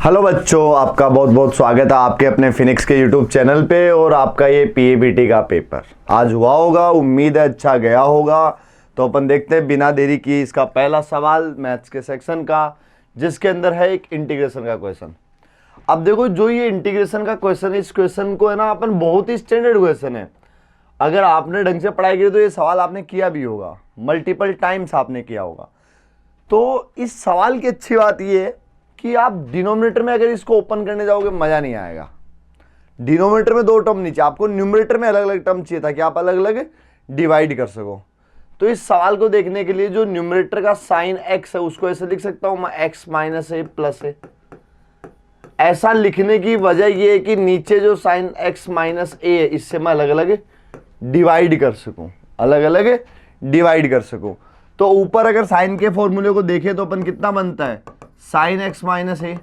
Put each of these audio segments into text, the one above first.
Hello बच्चों, आपका बहुत बहुत स्वागत है आपके अपने फिनिक्स के यूट्यूब चैनल पे। और आपका ये पीएबीटी का पेपर आज हुआ होगा, उम्मीद है अच्छा गया होगा। तो अपन देखते हैं बिना देरी की इसका पहला सवाल मैथ्स के सेक्शन का, जिसके अंदर है एक इंटीग्रेशन का क्वेश्चन। अब देखो, जो ये इंटीग्रेशन का क्वेश्चन है, इस क्वेश्चन को है ना अपन बहुत ही स्टैंडर्ड क्वेश्चन है। अगर आपने ढंग से पढ़ाई की तो ये सवाल आपने किया भी होगा, मल्टीपल टाइम्स आपने किया होगा। तो इस सवाल की अच्छी बात ये है कि आप डिनोमिनेटर में अगर इसको ओपन करने जाओगे मजा नहीं आएगा। डिनोमिनेटर में दो टर्म नहीं चाहिए आपको, न्यूमरेटर में अलग अलग टर्म चाहिए था कि आप अलग अलग डिवाइड कर सको। तो इस सवाल को देखने के लिए जो न्यूमरेटर का साइन एक्स है उसको ऐसे लिख सकता हूं मैं, एक्स माइनस ए प्लस ए। ऐसा लिखने की वजह यह है कि नीचे जो साइन एक्स माइनस ए है इससे मैं अलग अलग डिवाइड कर सकूं, अलग अलग डिवाइड कर सकूं। तो ऊपर अगर साइन के फॉर्मूले को देखें तो अपन कितना बनता है, sine x minus a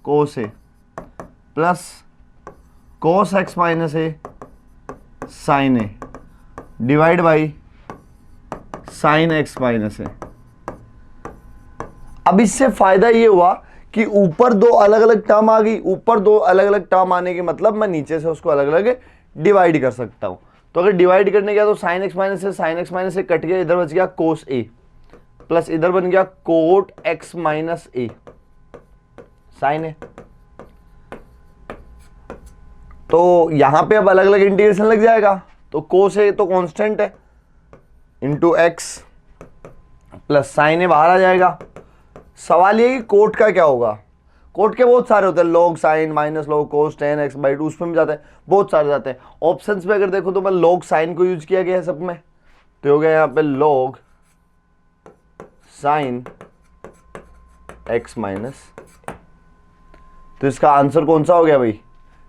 cos a plus cos x minus a sine a divide by sine x minus a. अब इससे फायदा ये हुआ कि ऊपर दो अलग अलग टर्म आ गई। ऊपर दो अलग अलग टर्म आने के मतलब मैं नीचे से उसको अलग अलग डिवाइड कर सकता हूं। तो अगर डिवाइड करने गया तो साइन एक्स माइनस से कट गया, इधर बच गया कोस ए प्लस इधर बन गया cot x minus a sine ए। तो यहां पे अब अलग अलग इंटीग्रेशन लग जाएगा। तो कोस ए तो कांस्टेंट है इंटू एक्स प्लस साइन ए बाहर आ जाएगा। सवाल ये कि कोट का क्या होगा। कोट के बहुत सारे होते हैं, log sign minus log cos ten x by two, उसमें भी जाते हैं, बहुत सारे जाते हैं। ऑप्शंस में अगर देखो तो मैं लॉग साइन को यूज किया गया है सब में, तो हो गया यहां पे लॉग साइन एक्स माइनस। तो इसका आंसर कौन सा हो गया भाई,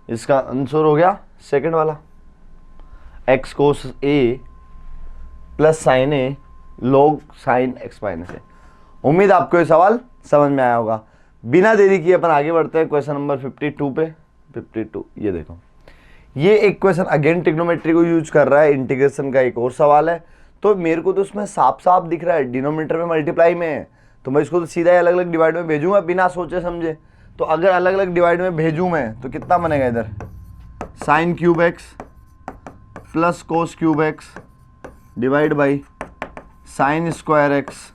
इसका आंसर हो गया सेकंड वाला, x cos a plus sign A log sign x minus ए। उम्मीद आपको ये सवाल समझ में आया होगा। बिना देरी किए अपन आगे बढ़ते हैं क्वेश्चन नंबर 52 पे। 52 ये देखो, ये एक क्वेश्चन अगेन ट्रिग्नोमेट्री को यूज कर रहा है, इंटीग्रेशन का एक और सवाल है। तो मेरे को तो उसमें साफ साफ दिख रहा है डिनोमिनेटर में मल्टीप्लाई में है, तो मैं इसको तो सीधा ही अलग अलग डिवाइड में भेजूंगा बिना सोचे समझे। तो अगर अलग अलग डिवाइड में भेजूं मैं तो कितना बनेगा, इधर sine cube x plus cos cube x divide by sine square x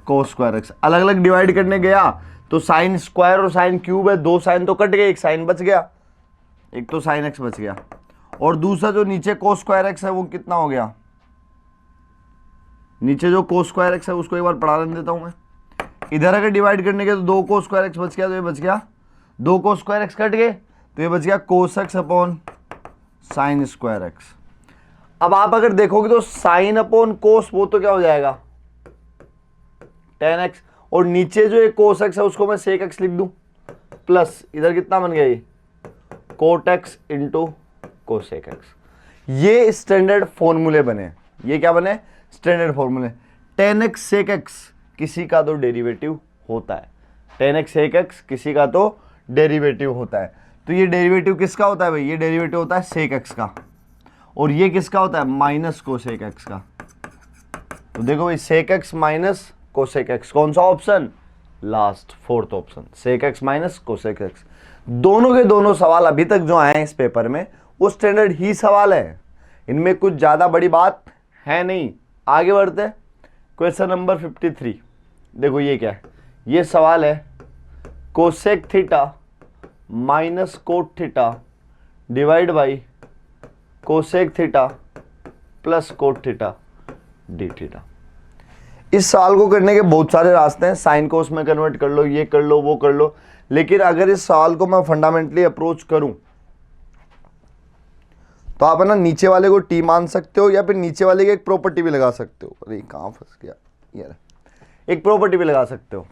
cos square x. अलग अलग डिवाइड करने गया तो साइन स्क्वायर और साइन क्यूब है, दो साइन तो कट गए, एक साइन बच गया, एक तो साइन एक्स बच गया। और दूसरा जो नीचे कोस स्क्वायर एक्स है वो कितना हो गया, नीचे जो कोस स्क्वायर एक्स है उसको एक बार पढ़ा देता हूं मैं। इधर अगर डिवाइड करने के तो दो कोस स्क्वायर एक्स बच गया, तो ये बच गया, दो कोस स्क्वायर एक्स कट गए तो ये बच गया cos x upon sine square x. अब आप अगर देखोगे तो साइन अपॉन कोस वो तो क्या हो जाएगा टेन एक्स, और नीचे जो एक कोस एक्स है उसको मैं सेक एक्स लिख दूं प्लस इधर कितना बन गया ये cot x into cosec x. ये स्टैंडर्ड फॉर्मूले बने। ये क्या बने, स्टैंडर्ड फॉर्मूले। टेन एक्स सेक एक्स किसी का तो डेरिवेटिव होता है, टेन एक्स सेक एक्स किसी का तो डेरिवेटिव होता है। तो ये डेरिवेटिव किसका होता है भाई, ये डेरिवेटिव होता है सेक एक्स का, और ये किसका होता है माइनस कोसेक एक्स का। तो देखो भाई sec x minus cosec x, कौन सा option, last fourth option, sec x minus cosec x. दोनों के दोनों सवाल अभी तक जो आए हैं इस पेपर में वो स्टैंडर्ड ही सवाल है, इनमें कुछ ज्यादा बड़ी बात है नहीं। आगे बढ़ते हैं क्वेश्चन नंबर 53। देखो ये क्या है, ये सवाल है cosec theta minus cot theta divide by cosec theta plus cot theta d theta. इस सवाल को करने के बहुत सारे रास्ते हैं, साइन कोस में कन्वर्ट कर लो, ये कर लो, वो कर लो। लेकिन अगर इस सवाल को मैं फंडामेंटली अप्रोच करूं तो आप है ना नीचे वाले को टी मान सकते हो, या फिर नीचे वाले की एक प्रॉपर्टी भी लगा सकते हो। अरे कहां फंस गया यार, एक प्रॉपर्टी भी लगा सकते हो।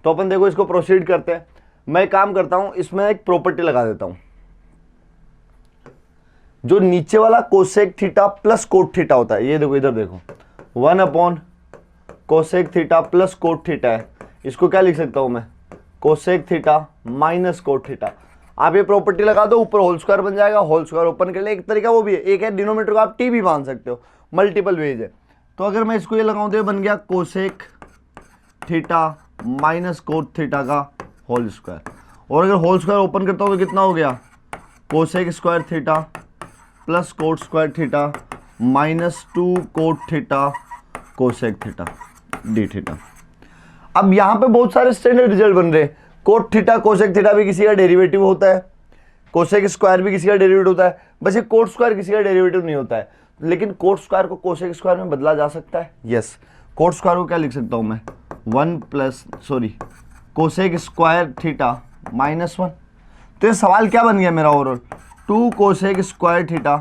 तो अपन देखो इसको प्रोसीड करते हैं। मैं काम करता हूं, इसमें एक प्रॉपर्टी लगा देता हूं। जो नीचे वाला cosec theta plus cot theta होता है, ये देखो इधर देखो, 1 upon cosec theta plus cot theta है, इसको क्या लिख सकता हूं मैं, cosec theta minus cot theta. आप ये प्रॉपर्टी लगा दो, ऊपर होल स्क्वायर बन जाएगा, होल स्क्वायर ओपन कर ले। एक तरीका वो भी है, एक है डिनोमिनेटर को आप टी भी मान सकते हो, मल्टीपल वेज है। तो अगर मैं इसको ये लगाऊं तो ये बन गया cosec theta minus cot theta का होल स्क्वायर, और अगर होल स्क्वायर ओपन करता हूँ तो कितना हो गया, cosec square theta plus coat square theta minus 2 cot theta cosec theta d theta. अब यहाँ पे बहुत सारे स्टैंडर्ड रिजल्ट बन रहे हैं। कोट थीटा कोसेक थीटा भी किसी का डेरिवेटिव होता है, कोसेक स्क्वायर भी किसी का डेरिवेटिव होता है, बस ये कोट स्क्वायर किसी का डेरिवेटिव नहीं होता है। लेकिन कोट स्क्वायर को कोसेक स्क्वायर में बदला जा सकता है। यस, कोट स्क्वायर को क्या लिख सकता हूँ मैं, कोसेक स्क्वायर थीटा माइनस 1। तो ये सवाल क्या बन गया मेरा overall, 2 cosec square theta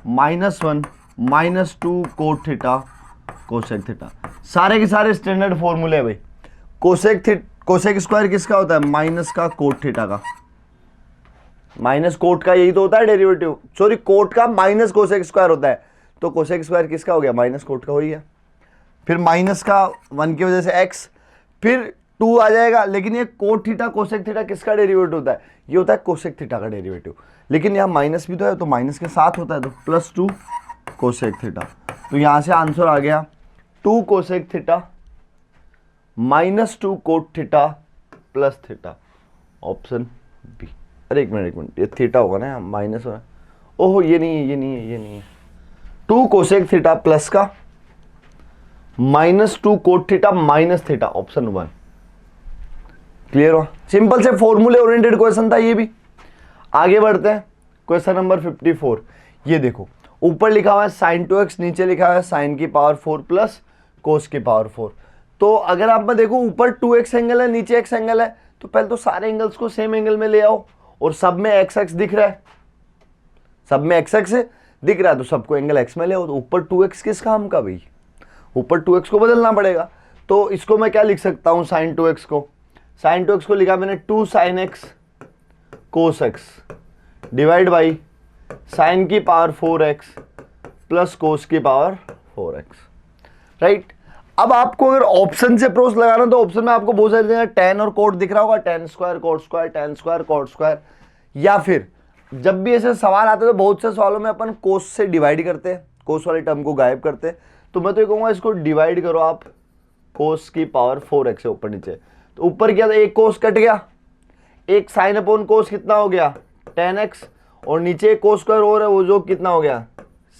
minus 1 minus 2 cot theta cosec theta. सारे के सारे स्टैंडर्ड फॉर्मूले है भाई। कोसेक स्क्वायर किसका होता है, माइनस का कोट थीटा का, माइनस कोट का यही तो होता है डेरिवेटिव, सॉरी कोट का माइनस कोसेक स्क्वायर होता है। तो कोसेक स्क्वायर किसका हो गया, माइनस कोट का हो गया। फिर माइनस का 1 की वजह से x, फिर 2 आ जाएगा। लेकिन ये कोट थीटा कोसेक थीटा किसका डेरिवेटिव होता है, ये होता है कोसेक थीटा का डेरिवेटिव। लेकिन यहाँ माइनस भी तो है, तो माइनस के साथ होता है, तो प्लस 2 कोसेक थीटा। तो यहाँ से आंसर आ गया 2 cosec theta minus 2 cot theta plus theta, option B. अरे एक मिनट, ये थीटा होगा ना, माइनस होगा, ओहो ये नहीं है 2 कोसेक थीटा प्लस का minus 2 cot theta minus theta, option 1। Clear हुआ, सिंपल से फॉर्मूले ओरिएंटेड क्वेश्चन था ये भी। आगे बढ़ते हैं, क्वेश्चन नंबर 54। ये देखो ऊपर लिखा हुआ है sin 2x, नीचे लिखा हुआ है sin की पावर 4 प्लस cos की पावर 4। तो अगर आप मैं देखो ऊपर 2x एंगल है, नीचे x एंगल है, तो पहले तो सारे एंगल्स को सेम एंगल में ले आओ, और सब में x दिख रहा है, सब में x दिख रहा है, तो सबको एंगल x में ले आओ। तो ऊपर 2x किस काम का भाई, ऊपर 2x को बदलना पड़ेगा। तो इसको मैं क्या लिख सकता हूँ, sin 2x को लिखा मैंने 2 sin x cos x divide by sin की पावर 4x प्लस cos की पावर 4x, राइट। अब आपको अगर ऑप्शन से अप्रोच लगाना, तो ऑप्शन में आपको बहुत सारे tan और कोट दिख रहा होगा, tan square coat square, tan square coat square. या फिर जब भी ऐसे सवाल आते हैं तो बहुत से सवालों में अपन कोस से डिवाइड करते हैं, कोस वाले टर्म को गायब करते हैं। तो मैं तो ये कहूँगा इसको डिवाइड करो आप, कोस की पावर 4x है ऊपर नीचे। तो ऊपर क्या था, एक कोस कट गया, एक साइन अपॉन कोस कितना हो गया tan x, और नीचे एक कोस स्क्वायर और है, वो जो कितना हो गया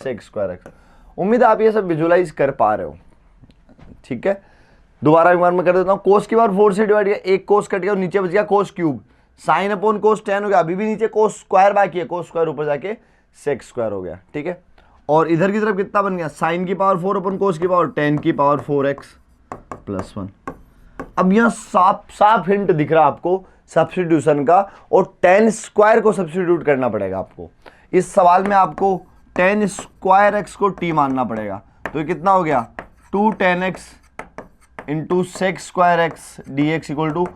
sec स्क्वायर x। उम्मीद है आप ये सब विजुलाइज कर पा रहे हो, ठीक है। दोबारा एक बार मैं कर देता हूँ, कोस की पावर 4 से डिवाइड किया, एक कोस कट गया और नीचे बच गया कोस क्यूब, साइन अपॉन कोस tan हो गया, अभी भी नीचे कोस स्क्वायर बाकी है, कोस स्क्वायर ऊपर जाके sec स्क्वायर हो गया, ठीक है। और इधर की तरफ कितना बन गया, साइन की पावर 4 अपॉन कोस की पावर tan की पावर 4x प्लस 1। अब यहाँ साफ हिंट दिख रहा है आपको सब्स्टिट्यूशन का, और tan स्क्वायर को सब्स्टिट्यूट करना पड़ेगा आपको। इस सवाल में आपको tan स्क्वायर x को t मानना पड़ेगा। तो ये कितना हो गया, 2 tan x into sec square x dx equal to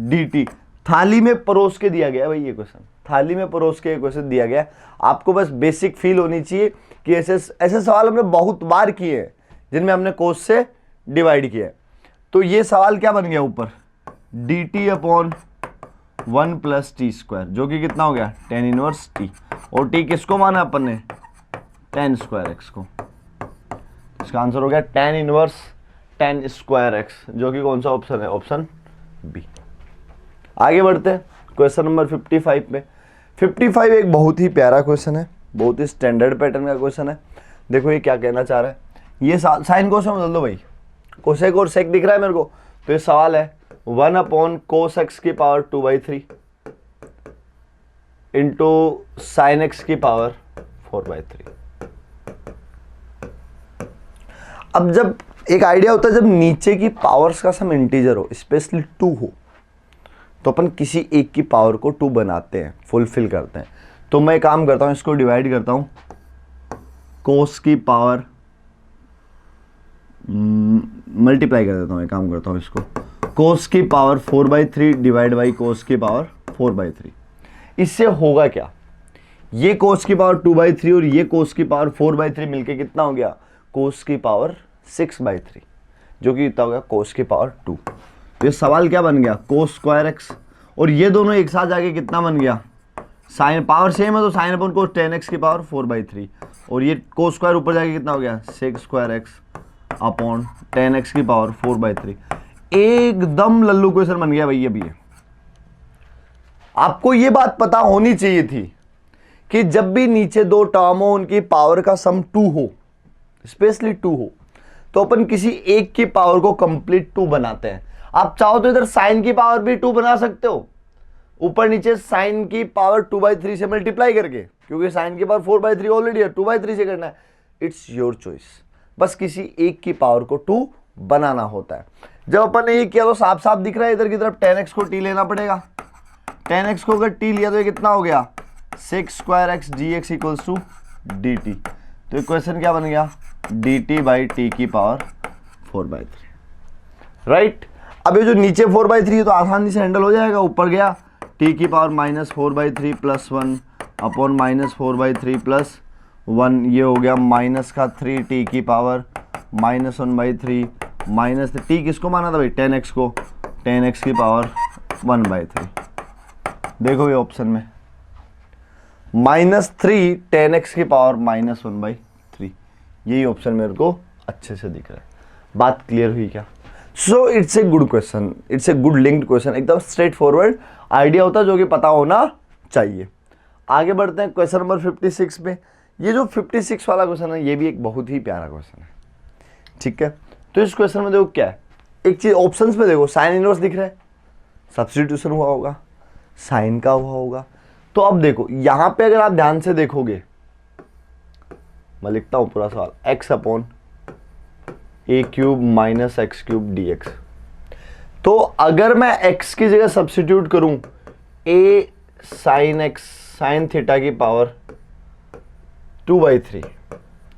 dt। थाली में परोस के दिया गया भाई ये क्वेश्चन, थाली में परोस के क्वेश्चन दिया गया। आपको बस बेसिक फील होनी चाहिए कि ऐसे सवाल हमने बहुत बार किए हैं जिनमें हमने कोस से डिवाइड किया है। तो ये सवाल क्या बन गया ऊपर, dt upon 1 plus T square, जो कि कितना हो गया tan इनवर्स t, और t किसको माना अपन ने, tan स्क्वायर x को। इसका आंसर हो गया tan inverse tan square x, जो कि कौन सा ऑप्शन है, ऑप्शन बी। आगे बढ़ते हैं क्वेश्चन नंबर 55 पे। 55 एक बहुत ही प्यारा क्वेश्चन है, बहुत ही स्टैंडर्ड पैटर्न का क्वेश्चन है। देखो ये क्या कहना चाह रहा है, ये साइन कोस में बदल दो भाई, कोसेक और सेक दिख रहा है मेरे को। तो ये सवाल है 1 अपॉन कोस एक्स की पावर 2/3 इंटू साइन एक्स की पावर 4/3। अब जब एक आइडिया होता है, जब नीचे की पावर्स का सम इंटीजर हो, स्पेशली 2 हो, तो अपन किसी एक की पावर को 2 बनाते हैं, फुलफिल करते हैं। तो मैं काम करता हूं, इसको डिवाइड करता हूं, कोस की पावर मल्टीप्लाई कर देता हूं, एक काम करता हूं इसको, कोस की पावर 4/3 डिवाइड बाई कोस की पावर 4/3। इससे होगा क्या, ये कोस की पावर 2/3 और ये कोस की पावर 4/3 मिलके कितना हो गया, कोस की पावर 6/3, जो कि कितना हो गया, कोस की पावर 2। तो ये सवाल क्या बन गया, कोस स्क्वायर एक्स, और ये दोनों एक साथ जाके कितना बन गया, साइन पावर सेम है तो साइन अपॉन कोस tan x की पावर 4/3, और ये कोस स्क्वायर ऊपर जाके कितना हो गया, sec square x upon tan x की पावर 4/3। एकदम लल्लू क्वेश्चन बन गया भाई, ये भी है आपको ये बात पता होनी चाहिए थी कि जब भी नीचे दो टर्म हो उनकी पावर का सम 2 हो, स्पेशली 2 हो, तो अपन किसी एक की पावर को कंप्लीट 2 बनाते हैं। आप चाहो तो इधर साइन की पावर भी 2 बना सकते हो, ऊपर नीचे साइन की पावर 2/3 से मल्टीप्लाई करके, क्योंकि साइन की पावर 4/3 ऑलरेडी है, 2/3 से करना है। इट्स योर चॉइस, बस किसी एक की पावर को 2 बनाना होता है। जब अपन ने ये किया तो साफ साफ दिख रहा है इधर की तरफ 10x को t लेना पड़ेगा। 10x को अगर t लिया तो ये कितना हो गया 6² dx इक्वल्स टू dt। तो इक्वेशन क्या बन गया dt/t की पावर 4/3, राइट। अब ये जो नीचे 4/3 है तो आसानी से हैंडल हो जाएगा, ऊपर गया t की पावर -4/3 + 1 अपॉन -4/3 + 1, ये हो गया माइनस का 3t की पावर -1/3 माइनस t किसको माना था भाई 10x को, 10x की पावर 1/3। देखो ये ऑप्शन में -3 10x की पावर -1/3, यही ऑप्शन मेरे को अच्छे से दिख रहा है। बात क्लियर हुई क्या? So it's a good question, it's a good linked question, एकदम स्ट्रेट फॉरवर्ड आइडिया होता है जो कि पता होना चाहिए। आगे बढ़ते हैं क्वेश्चन नंबर 56 पे। ये जो 56 वाला क्वेश्चन है ये भी एक बहुत ही प्यारा क्वेश्चन है, ठीक है। तो इस क्वेश्चन में देखो क्या है, एक चीज ऑप्शंस में देखो साइन इनवर्स दिख रहा है, सब्स्टिट्यूशन हुआ होगा, साइन का हुआ होगा। तो अब देखो यहां पे अगर आप ध्यान से देखोगे, मैं लिखता हूं पूरा सवाल, x/a³ - x³ dx। तो अगर मैं x की जगह सब्स्टिट्यूट करूं a sin x sin theta की पावर 2/3,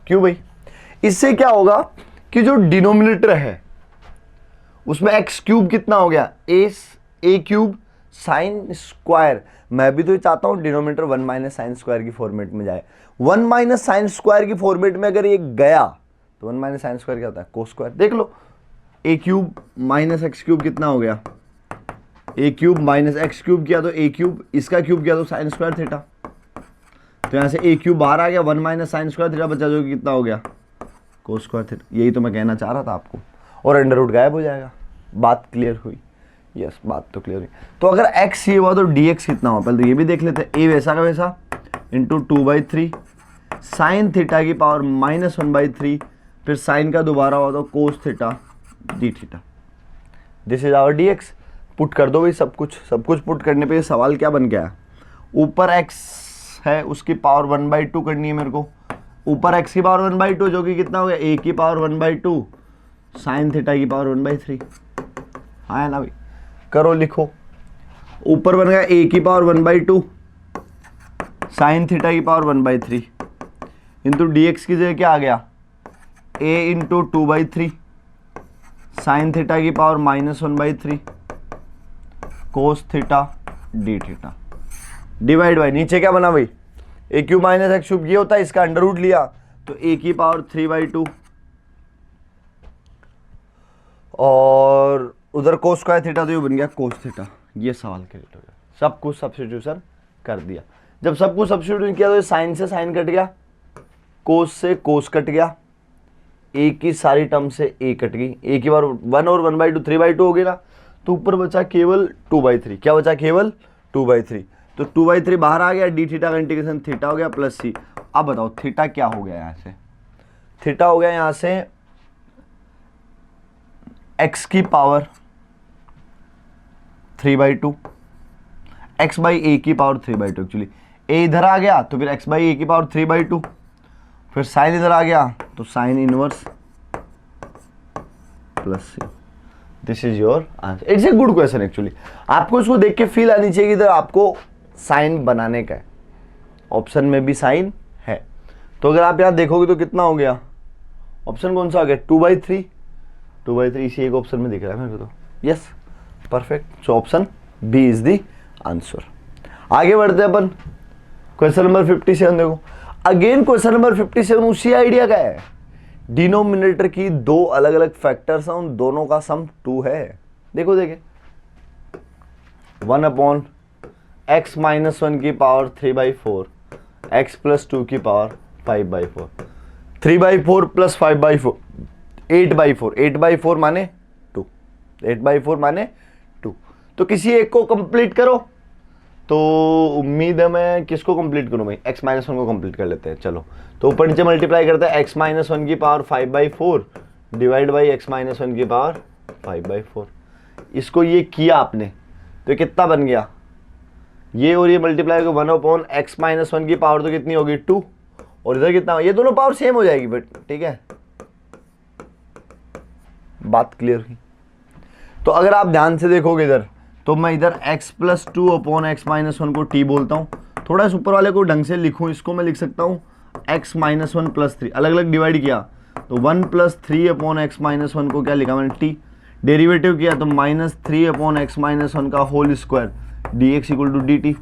क्यों भाई? इससे क्या होगा कि जो डिनोमिनेटर है उसमें x³ कितना हो गया a³ साइन स्क्वायर। मैं भी तो ये चाहता हूं डिनोमिनेटर 1 - साइन स्क्वायर की फॉर्मेट में जाए। 1 - साइन स्क्वायर की फॉर्मेट में अगर ये गया तो 1 - साइन स्क्वायर क्या होता है कोस स्क्वायर। देख लो a³ - x³ कितना हो गया a³ - x³ किया तो a³, इसका क्यूब किया तो साइन स्क्वायर थीटा। तो यहां से a³ बाहर आ गया, 1 - साइन स्क्वायर थीटा बचा जो कि कितना हो गया कोस स्क्वायर थीटा। यही तो मैं कहना चाह रहा था आपको, और अंडर रूट गायब हो जाएगा। बात क्लियर हुई? यस, बात तो क्लियर हुई। तो अगर x ये हुआ तो dx कितना हुआ, पहले तो ये भी देख लेते हैं। a वैसा का वैसा इंटू 2/3 साइन थीटा की पावर -1/3, फिर साइन का दोबारा हुआ तो cos theta d theta. This is our dx। Put कर दो भाई सब कुछ पुट करने पे सवाल क्या बन गया, ऊपर x है उसकी पावर 1/2 करनी है मेरे को, ऊपर x की पावर 1/2 जो कि कितना हो गया a की पावर 1/2 साइन थीटा की पावर 1/3। हाँ ना भाई, करो लिखो। ऊपर बन गया a की पावर 1/2 साइन थीटा की पावर 1/3 इंटू dx की जगह क्या आ गया a इंटू 2/3 साइन थीटा की power -1/3 cos theta d theta divide by नीचे क्या बना भाई a³ - x³ ये होता है, इसका अंडर रूट लिया तो a की पावर 3/2 और उधर कोस स्क्वायर थीटा तो ये बन गया कोस थीटा। ये सवाल क्लियर हो गया, सब कुछ सब्स्टिट्यूशन कर दिया। जब सब कुछ सब्स्टिट्यूशन किया तो साइन से साइन कट गया, कोस से कोस कट गया, a की सारी टर्म से a कट गई, a की बार 1 और 1/2 3/2 हो गया ना, तो ऊपर बचा केवल 2/3। क्या बचा केवल 2/3, तो 2/3 बाहर आ गया, डी थीटा का इंटीग्रेशन थीटा हो गया प्लस c। अब बताओ थीटा क्या हो गया, यहाँ से थीटा हो गया यहाँ से x की पावर 3/2 x/a की पावर 3/2। एक्चुअली a इधर आ गया तो फिर x/a की पावर 3/2, फिर साइन इधर आ गया तो sine inverse plus c। This is your answer. It's a good question actually. आपको इसको देख के फील आनी चाहिए कि इधर आपको साइन बनाने का है, ऑप्शन में भी साइन है। तो अगर आप यहां देखोगे तो कितना हो गया, ऑप्शन कौन सा आ गया 2/3 इसी एक ऑप्शन में दिख रहा है मेरे को तो। Yes, perfect. So option B is the answer. आगे बढ़ते हैं अपन क्वेश्चन नंबर 57। देखो अगेन क्वेश्चन नंबर 57 उसी आइडिया का है। डिनोमिनेटर की दो अलग अलग फैक्टर्स हैं, उन दोनों का सम 2 है। देखो देखे 1/x - 1 की पावर 3/4 x + 2 की पावर 5/4 3/4 + 5/4 8/4 8/4 माने 2 8/4 माने 2। तो किसी एक को कंप्लीट करो तो उम्मीद है मैं किसको कंप्लीट करूं भाई, x माइनस वन को कंप्लीट कर लेते हैं। चलो तो ऊपर नीचे मल्टीप्लाई करते हैं, x माइनस वन की power 5/4 divide by x minus one की पावर 5/4। इसको ये किया आपने तो ये कितना बन गया, ये और ये मल्टीप्लाई को 1/x माइनस वन की पावर तो कितनी होगी 2, और इधर कितना, ये दोनों पावर सेम हो जाएगी बट ठीक है, बात क्लियर हुई। तो अगर आप ध्यान से देखोगे इधर, तो मैं इधर x plus two upon x minus one को t बोलता हूँ। थोड़ा इस ऊपर वाले को ढंग से लिखूँ, इसको मैं लिख सकता हूँ x minus one plus three, अलग अलग डिवाइड किया तो 1 plus three upon x minus one को क्या लिखा मैंने t, डेरिवेटिव किया तो minus three upon x minus one का whole square dx equal to dt।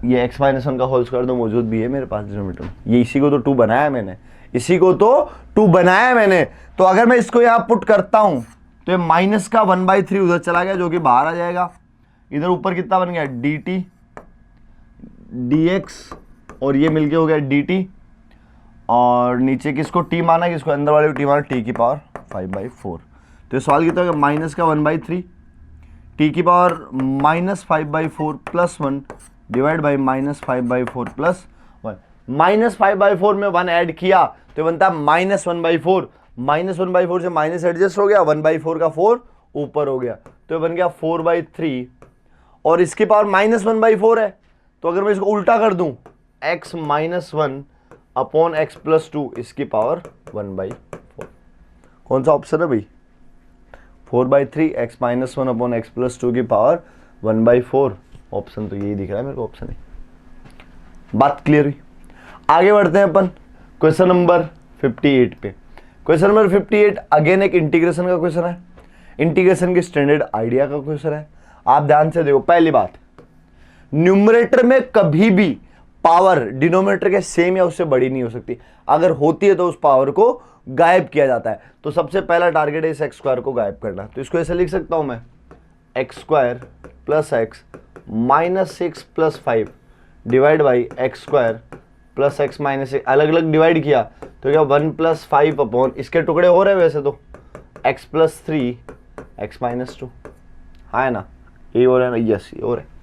ये एक्स माइनस वन का होल स्क्वायर तो मौजूद भी है मेरे पास डिनोमिनेटर में, ये इसी को तो 2 बनाया है मैंने, इसी को तो 2 बनाया है मैंने। तो अगर मैं इसको यहाँ पुट करता हूँ तो ये माइनस का 1/3 उधर चला गया जो कि बाहर आ जाएगा, इधर ऊपर कितना बन गया dt dx, और ये मिलके हो गया dt, और नीचे किसको t माना, किसको अंदर वाले को t माना, t की पावर 5/4। तो ये सवाल कितना हो गया, माइनस का 1/3 t की power -5/4 plus 1 divide by -5/4 plus 1। -5/4 में 1 ऐड किया तो बनता है -1/4, -1/4 से माइनस एडजस्ट हो गया, 1/4 का 4 ऊपर हो गया तो ये बन गया 4/3, और इसकी पावर -1/4 है। तो अगर मैं इसको उल्टा कर दूं x minus one upon x plus two, इसकी पावर 1/4। कौन सा ऑप्शन है भाई, 4/3 x minus one upon x plus two की पावर 1/4, ऑप्शन तो यही दिख रहा है मेरे को, ऑप्शन है। बात क्लियर हुई, आगे बढ़ते हैं अपन क्वेश्चन नंबर 58 पे। क्वेश्चन नंबर 58 अगेन एक इंटीग्रेशन का क्वेश्चन है, इंटीग्रेशन के स्टैंडर्ड आइडिया का क्वेश्चन है। आप ध्यान से देखो, पहली बात, न्यूमरेटर में कभी भी पावर डिनोमिनेटर के सेम या उससे बड़ी नहीं हो सकती, अगर होती है तो उस पावर को गायब किया जाता है। तो सबसे पहला टारगेट है इस एक्स स्क्वायर को गायब करना, तो इसको ऐसे लिख सकता हूं मैं, x square plus x minus 6 plus 5 divide by x square plus x minus 6, अलग अलग डिवाइड किया तो क्या 1 प्लस 5 अपॉन, इसके टुकड़े हो रहे हैं वैसे तो, एक्स प्लस 3 एक्स माइनस 2, हाँ है ना, ये हो रहा है ना, यस ये हो रहा है।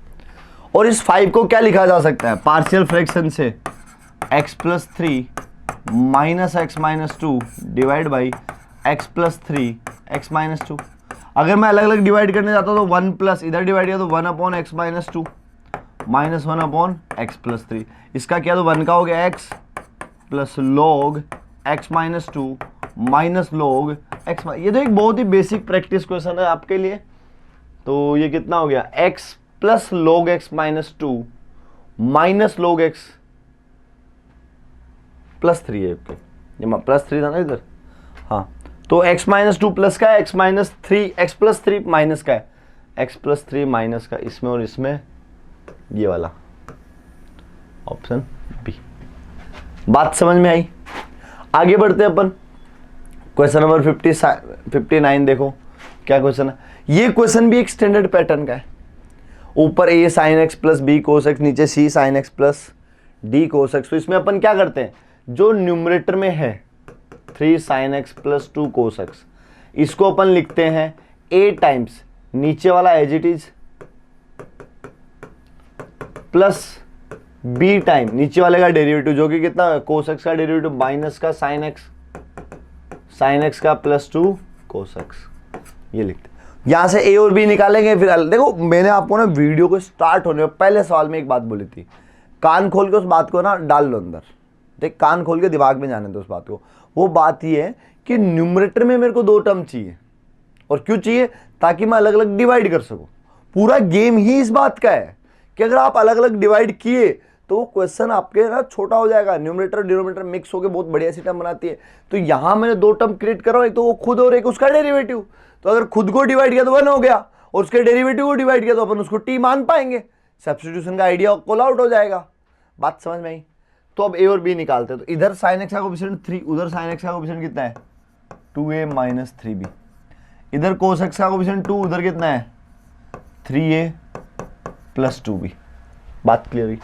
और इस 5 को क्या लिखा जा सकता है, पार्शियल फ्रैक्शन से x plus 3 minus x minus 2 divide by x plus 3 x minus 2। अगर मैं अलग अलग डिवाइड करने जाता हूँ तो 1 प्लस इधर डिवाइड किया तो 1 upon x minus 2 minus 1 upon x plus 3, इसका क्या तो 1 का हो गया x plus log x minus 2 minus log x. ये तो एक बहुत ही बेसिक प्रैक्टिस क्वेश्चन है आपके लिए। तो ये कितना हो गया, x plus log x minus 2 minus log x plus 3 है, ओके ये प्लस 3 था ना इधर, हाँ। तो x माइनस 2 प्लस का है, x minus 3 x plus 3 minus का है, x प्लस 3 माइनस का, इसमें और इसमें ये वाला ऑप्शन बी। बात समझ में आई, आगे बढ़ते हैं अपन क्वेश्चन नंबर 59। देखो क्या क्वेश्चन है, ये क्वेश्चन भी एक स्टैंडर्ड पैटर्न का है। ऊपर a sine x plus b cos x, नीचे c sine x plus d cos x. तो इसमें अपन क्या करते हैं, जो न्यूमरेटर में है 3 sine x plus 2 cos x, इसको अपन लिखते हैं a टाइम्स नीचे वाला as it is plus b time नीचे वाले का डेरिवेटिव, जो कि कितना है कोस एक्स का डेरिवेटिव माइनस का साइन एक्स का प्लस 2 कोस एक्स, ये लिखते हैं। यहां से a और b निकालेंगे। फिर देखो मैंने आपको ना वीडियो को स्टार्ट होने पहले सवाल में एक बात बोली थी, कान खोल के उस बात को ना डाल लो अंदर, देख कान खोल के दिमाग में जाने दो उस बात को। वो बात ये है कि न्यूमरेटर में मेरे को 2 टर्म चाहिए, और क्यों चाहिए, ताकि मैं अलग अलग डिवाइड कर सकूं। पूरा गेम ही इस बात का है कि अगर आप अलग अलग डिवाइड किए तो वो क्वेश्चन आपके ना छोटा हो जाएगा, न्यूमरेटर डिनोमिनेटर मिक्स होकर बहुत बढ़िया सी टर्म बनाती है। तो यहां मैंने 2 टर्म क्रिएट करा, एक तो वो खुद और एक उसका डेरिवेटिव। तो अगर खुद को डिवाइड किया तो 1 हो गया, और उसके डेरिवेटिव को डिवाइड किया तो अपन उसको t मान पाएंगे, सब्स्टिट्यूशन का आइडिया कॉल आउट हो जाएगा। बात समझ में आई। तो अब a और b निकालते हैं। तो इधर sin x का कोएफिशिएंट 3, उधर sin x का कोएफिशिएंट कितना है 2a माइनस 3b। इधर cos x का कोएफिशिएंट 2, उधर कितना है 3a प्लस 2b। बात क्लियर हुई।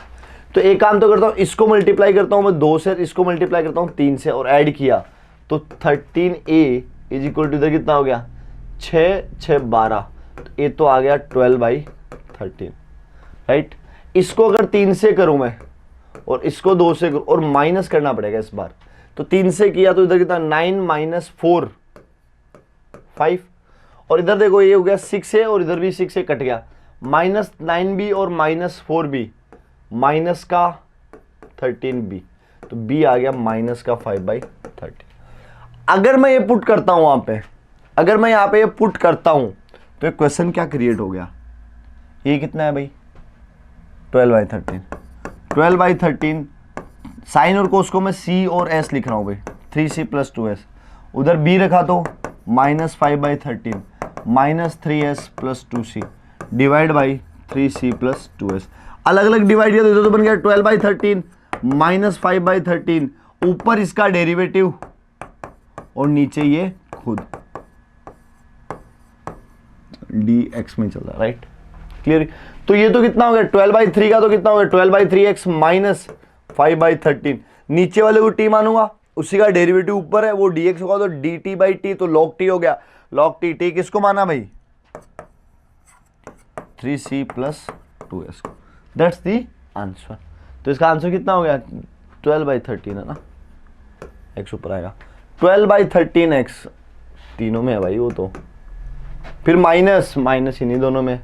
तो एक काम तो करता हूं, इसको मल्टीप्लाई करता हूं मैं 2 से, इसको मल्टीप्लाई करता हूं 3 से, और ऐड किया तो 13a इज इक्वल टू इधर कितना हो गया 6 6 12, तो a तो आ गया 12/13, राइट। इसको अगर 3 से करूं मैं और इसको 2 से करूं और माइनस करना पड़ेगा इस बार, तो 3 से किया तो इधर कितना 9 माइनस 4 5, और इधर देखो ये हो गया 6 है और इधर भी 6 से कट गया, -9 भी और -4 भी, माइनस का 13 बी, तो बी आ गया माइनस का 5/13। अगर मैं ये पुट करता हूं वहां पे, अगर मैं यहां पे ये पुट करता हूं तो एक क्वेश्चन क्या क्रिएट हो गया, ये कितना है भाई 12/13, 12/13 साइन और कोस को मैं सी और एस लिख रहा हूं भाई, 3c + 2s, उधर बी रखा तो -5/13 -3s + 2c divide by 3c + 2s, अलग अलग डिवाइड किया तो इधर तो बन गया 12/13 -5/13, ऊपर इसका डेरिवेटिव और नीचे ये खुद dx में चल रहा है, राइट, क्लियर। तो ये तो कितना हो गया 12/3 का, तो कितना हो गया 12/3x -5/13, नीचे वाले को t मानूंगा, उसी का डेरिवेटिव ऊपर है, वो dx होगा तो dt/t, तो log t हो गया, log t, t किसको माना भाई 3c + 2s, that's the answer. तो इसका आंसर कितना हो गया 12/13 है ना, x ऊपर आएगा, 12/13x तीनों में है भाई वो तो, फिर माइनस इन्हीं दोनों में,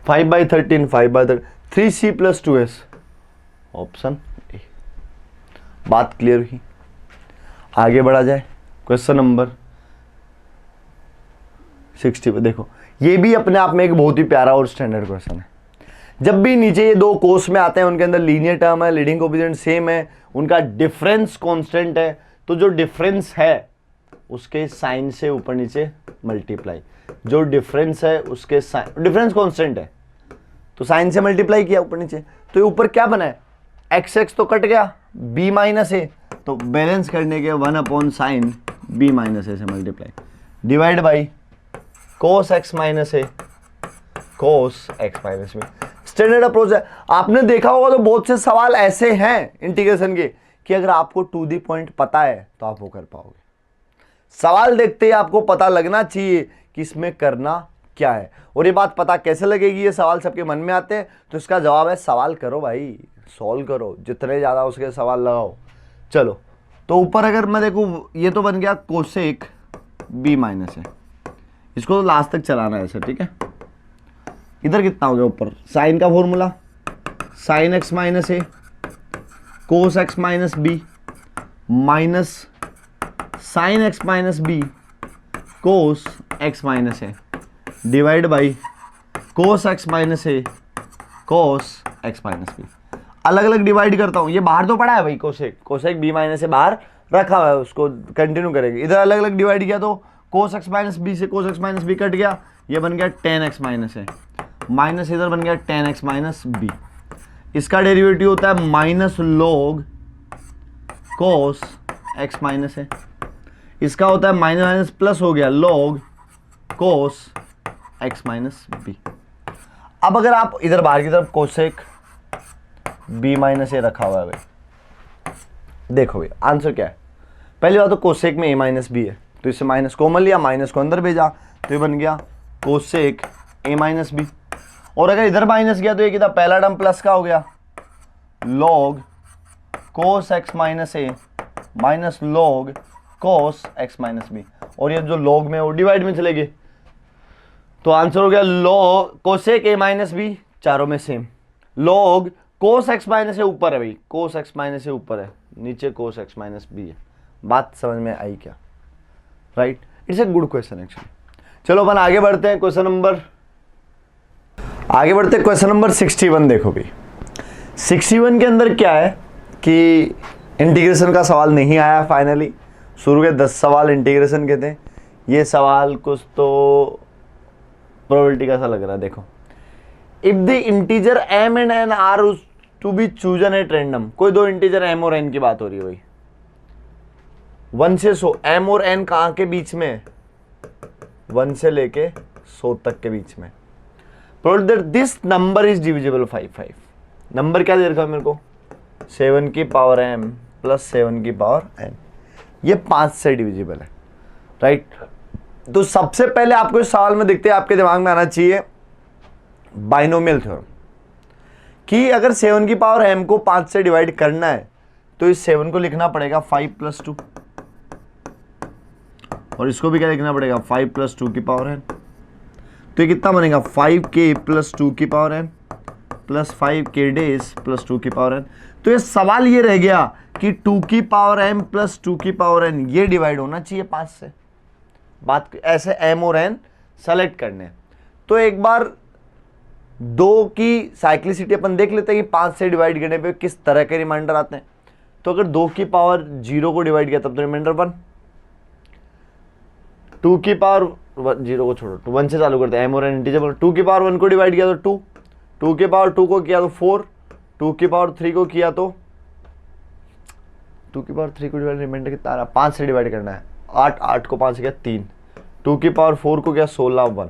5/13 5/13, 3c + 2s, ऑप्शन ए। बात क्लियर हुई, आगे बढ़ा जाए क्वेश्चन नंबर 60 पे। देखो ये भी अपने आप में एक बहुत ही प्यारा और स्टैंडर्ड क्वेश्चन है। जब भी नीचे ये दो कोस में आते हैं, उनके अंदर लीनियर टर्म है, लीडिंग कोएफिशिएंट सेम है, उनका डिफरेंस कांस्टेंट है, तो जो डिफरेंस है उसके साइन से ऊपर नीचे मल्टीप्लाई, जो डिफरेंस है उसके साइन, डिफरेंस कांस्टेंट है तो साइन से मल्टीप्लाई किया ऊपर नीचे, तो ये ऊपर क्या बना है x तो कट गया, b - a, तो बैलेंस करने के 1/sin b - a से multiply divide by cos x - a cos x - b, standard approach है। आपने देखा होगा तो बहुत से सवाल ऐसे हैं इंटीग्रेशन के कि अगर आपको टू द पॉइंट पता है तो आप वो कर पाओगे। सवाल देखते ही आपको पता लगना चाहिए कि इसमें करना क्या है, और ये बात पता कैसे लगेगी, ये सवाल सबके मन में आते हैं, तो इसका जवाब है सवाल करो भाई, सॉल्व करो, जितने ज़्यादा उसके सवाल लगाओ। चलो तो ऊपर अगर मैं देखूँ, ये तो बन गया कोसेक b - a, इसको तो लास्ट तक चलाना है ऐसे, ठीक है। इधर कितना हो गया ऊपर, साइन का formula sin x - a cos x - b minus sin x - b cos x - a divide by cos x - a cos x - b। अलग अलग डिवाइड करता हूं, ये बाहर तो पड़ा है भाई, कोसेक b - a बाहर रखा हुआ है, उसको कंटिन्यू करेंगे। इधर अलग अलग डिवाइड किया तो cos x - b से cos x - b कट गया, ये बन गया tan x - a, माइनस इधर बन गया tan x - b, इसका डेरिवेटिव होता है minus log cos x - a, इसका होता है माइनस माइनस प्लस हो गया log cos x - b। अब अगर आप इधर बाहर की तरफ कोसेक b - a रखा हुआ है भाई, देखो भाई आंसर क्या है। पहली बात तो कोसेक में a - b है, तो इससे माइनस कॉमन लिया, माइनस को अंदर भेजा, तो ये बन गया कोसेक a - b, और अगर इधर माइनस किया तो ये कितना, पहला टर्म प्लस का हो गया log cos x - a minus log cos x - b, और ये जो log में वो डिवाइड में चले गए, तो आंसर हो गया log कोसेक a - b, चारों में same, log cos x - a ऊपर है भाई, cos x - a ऊपर है, नीचे cos x - b है। बात समझ में आई क्या, right, it's a good question actually. चलो अपन आगे बढ़ते हैं, क्वेश्चन नंबर 61। देखो भाई 61 के अंदर क्या है कि इंटीग्रेशन का सवाल नहीं आया फाइनली, शुरू के 10 सवाल इंटीग्रेशन के थे, ये सवाल कुछ तो प्रोबेबिलिटी का सा लग रहा है। देखो, if the integer m and n are to be chosen at random, कोई दो इंटीजर m और n की बात हो रही है भाई, 1 से 100, m और n कहाँ के बीच में, 1 से लेके 100 तक के बीच में, prove that this number is divisible 5। Number क्या दे रखा है मेरे को, 7 की पावर m प्लस 7 की पावर n, ये 5 से डिविजिबल है, राइट। तो सबसे पहले आपको इस सवाल में देखते हैं, आपके दिमाग में आना चाहिए बाइनोमियल थ्योरम। कि अगर 7 की पावर m को 5 से डिवाइड करना है तो इस 7 को लिखना पड़ेगा 5 + 2 और इसको भी क्या लिखना पड़ेगा 5 + 2 की पावर n। तो ये कितना बनेगा 5k + 2 की power n plus 5k days plus 2 की पावर n। तो ये सवाल ये रह गया कि 2 की पावर m प्लस 2 की पावर n ये डिवाइड होना चाहिए 5 से। बात ऐसे m और n सेलेक्ट करने हैं। तो एक बार 2 की साइक्लिसिटी अपन देख लेते हैं कि 5 से डिवाइड करने पे किस तरह के रिमाइंडर आते हैं। तो अगर 2 की पावर 0 को डिवाइड किया तब तो रिमाइंडर 1, 2 की पावर 0 को छोड़ो 1 से चालू करते हैं, m और n इंटीजर। 2 की पावर 1 को डिवाइड किया तो 2, 2 की पावर 2 को किया तो 4, 2 की पावर 3 को किया तो 2 की पावर 3 को डिवाइड रिमाइंडर कितना आ रहा है 5 से डिवाइड करना है 8, 8 को 5 से किया 3, 2 की पावर 4 को किया 16 1।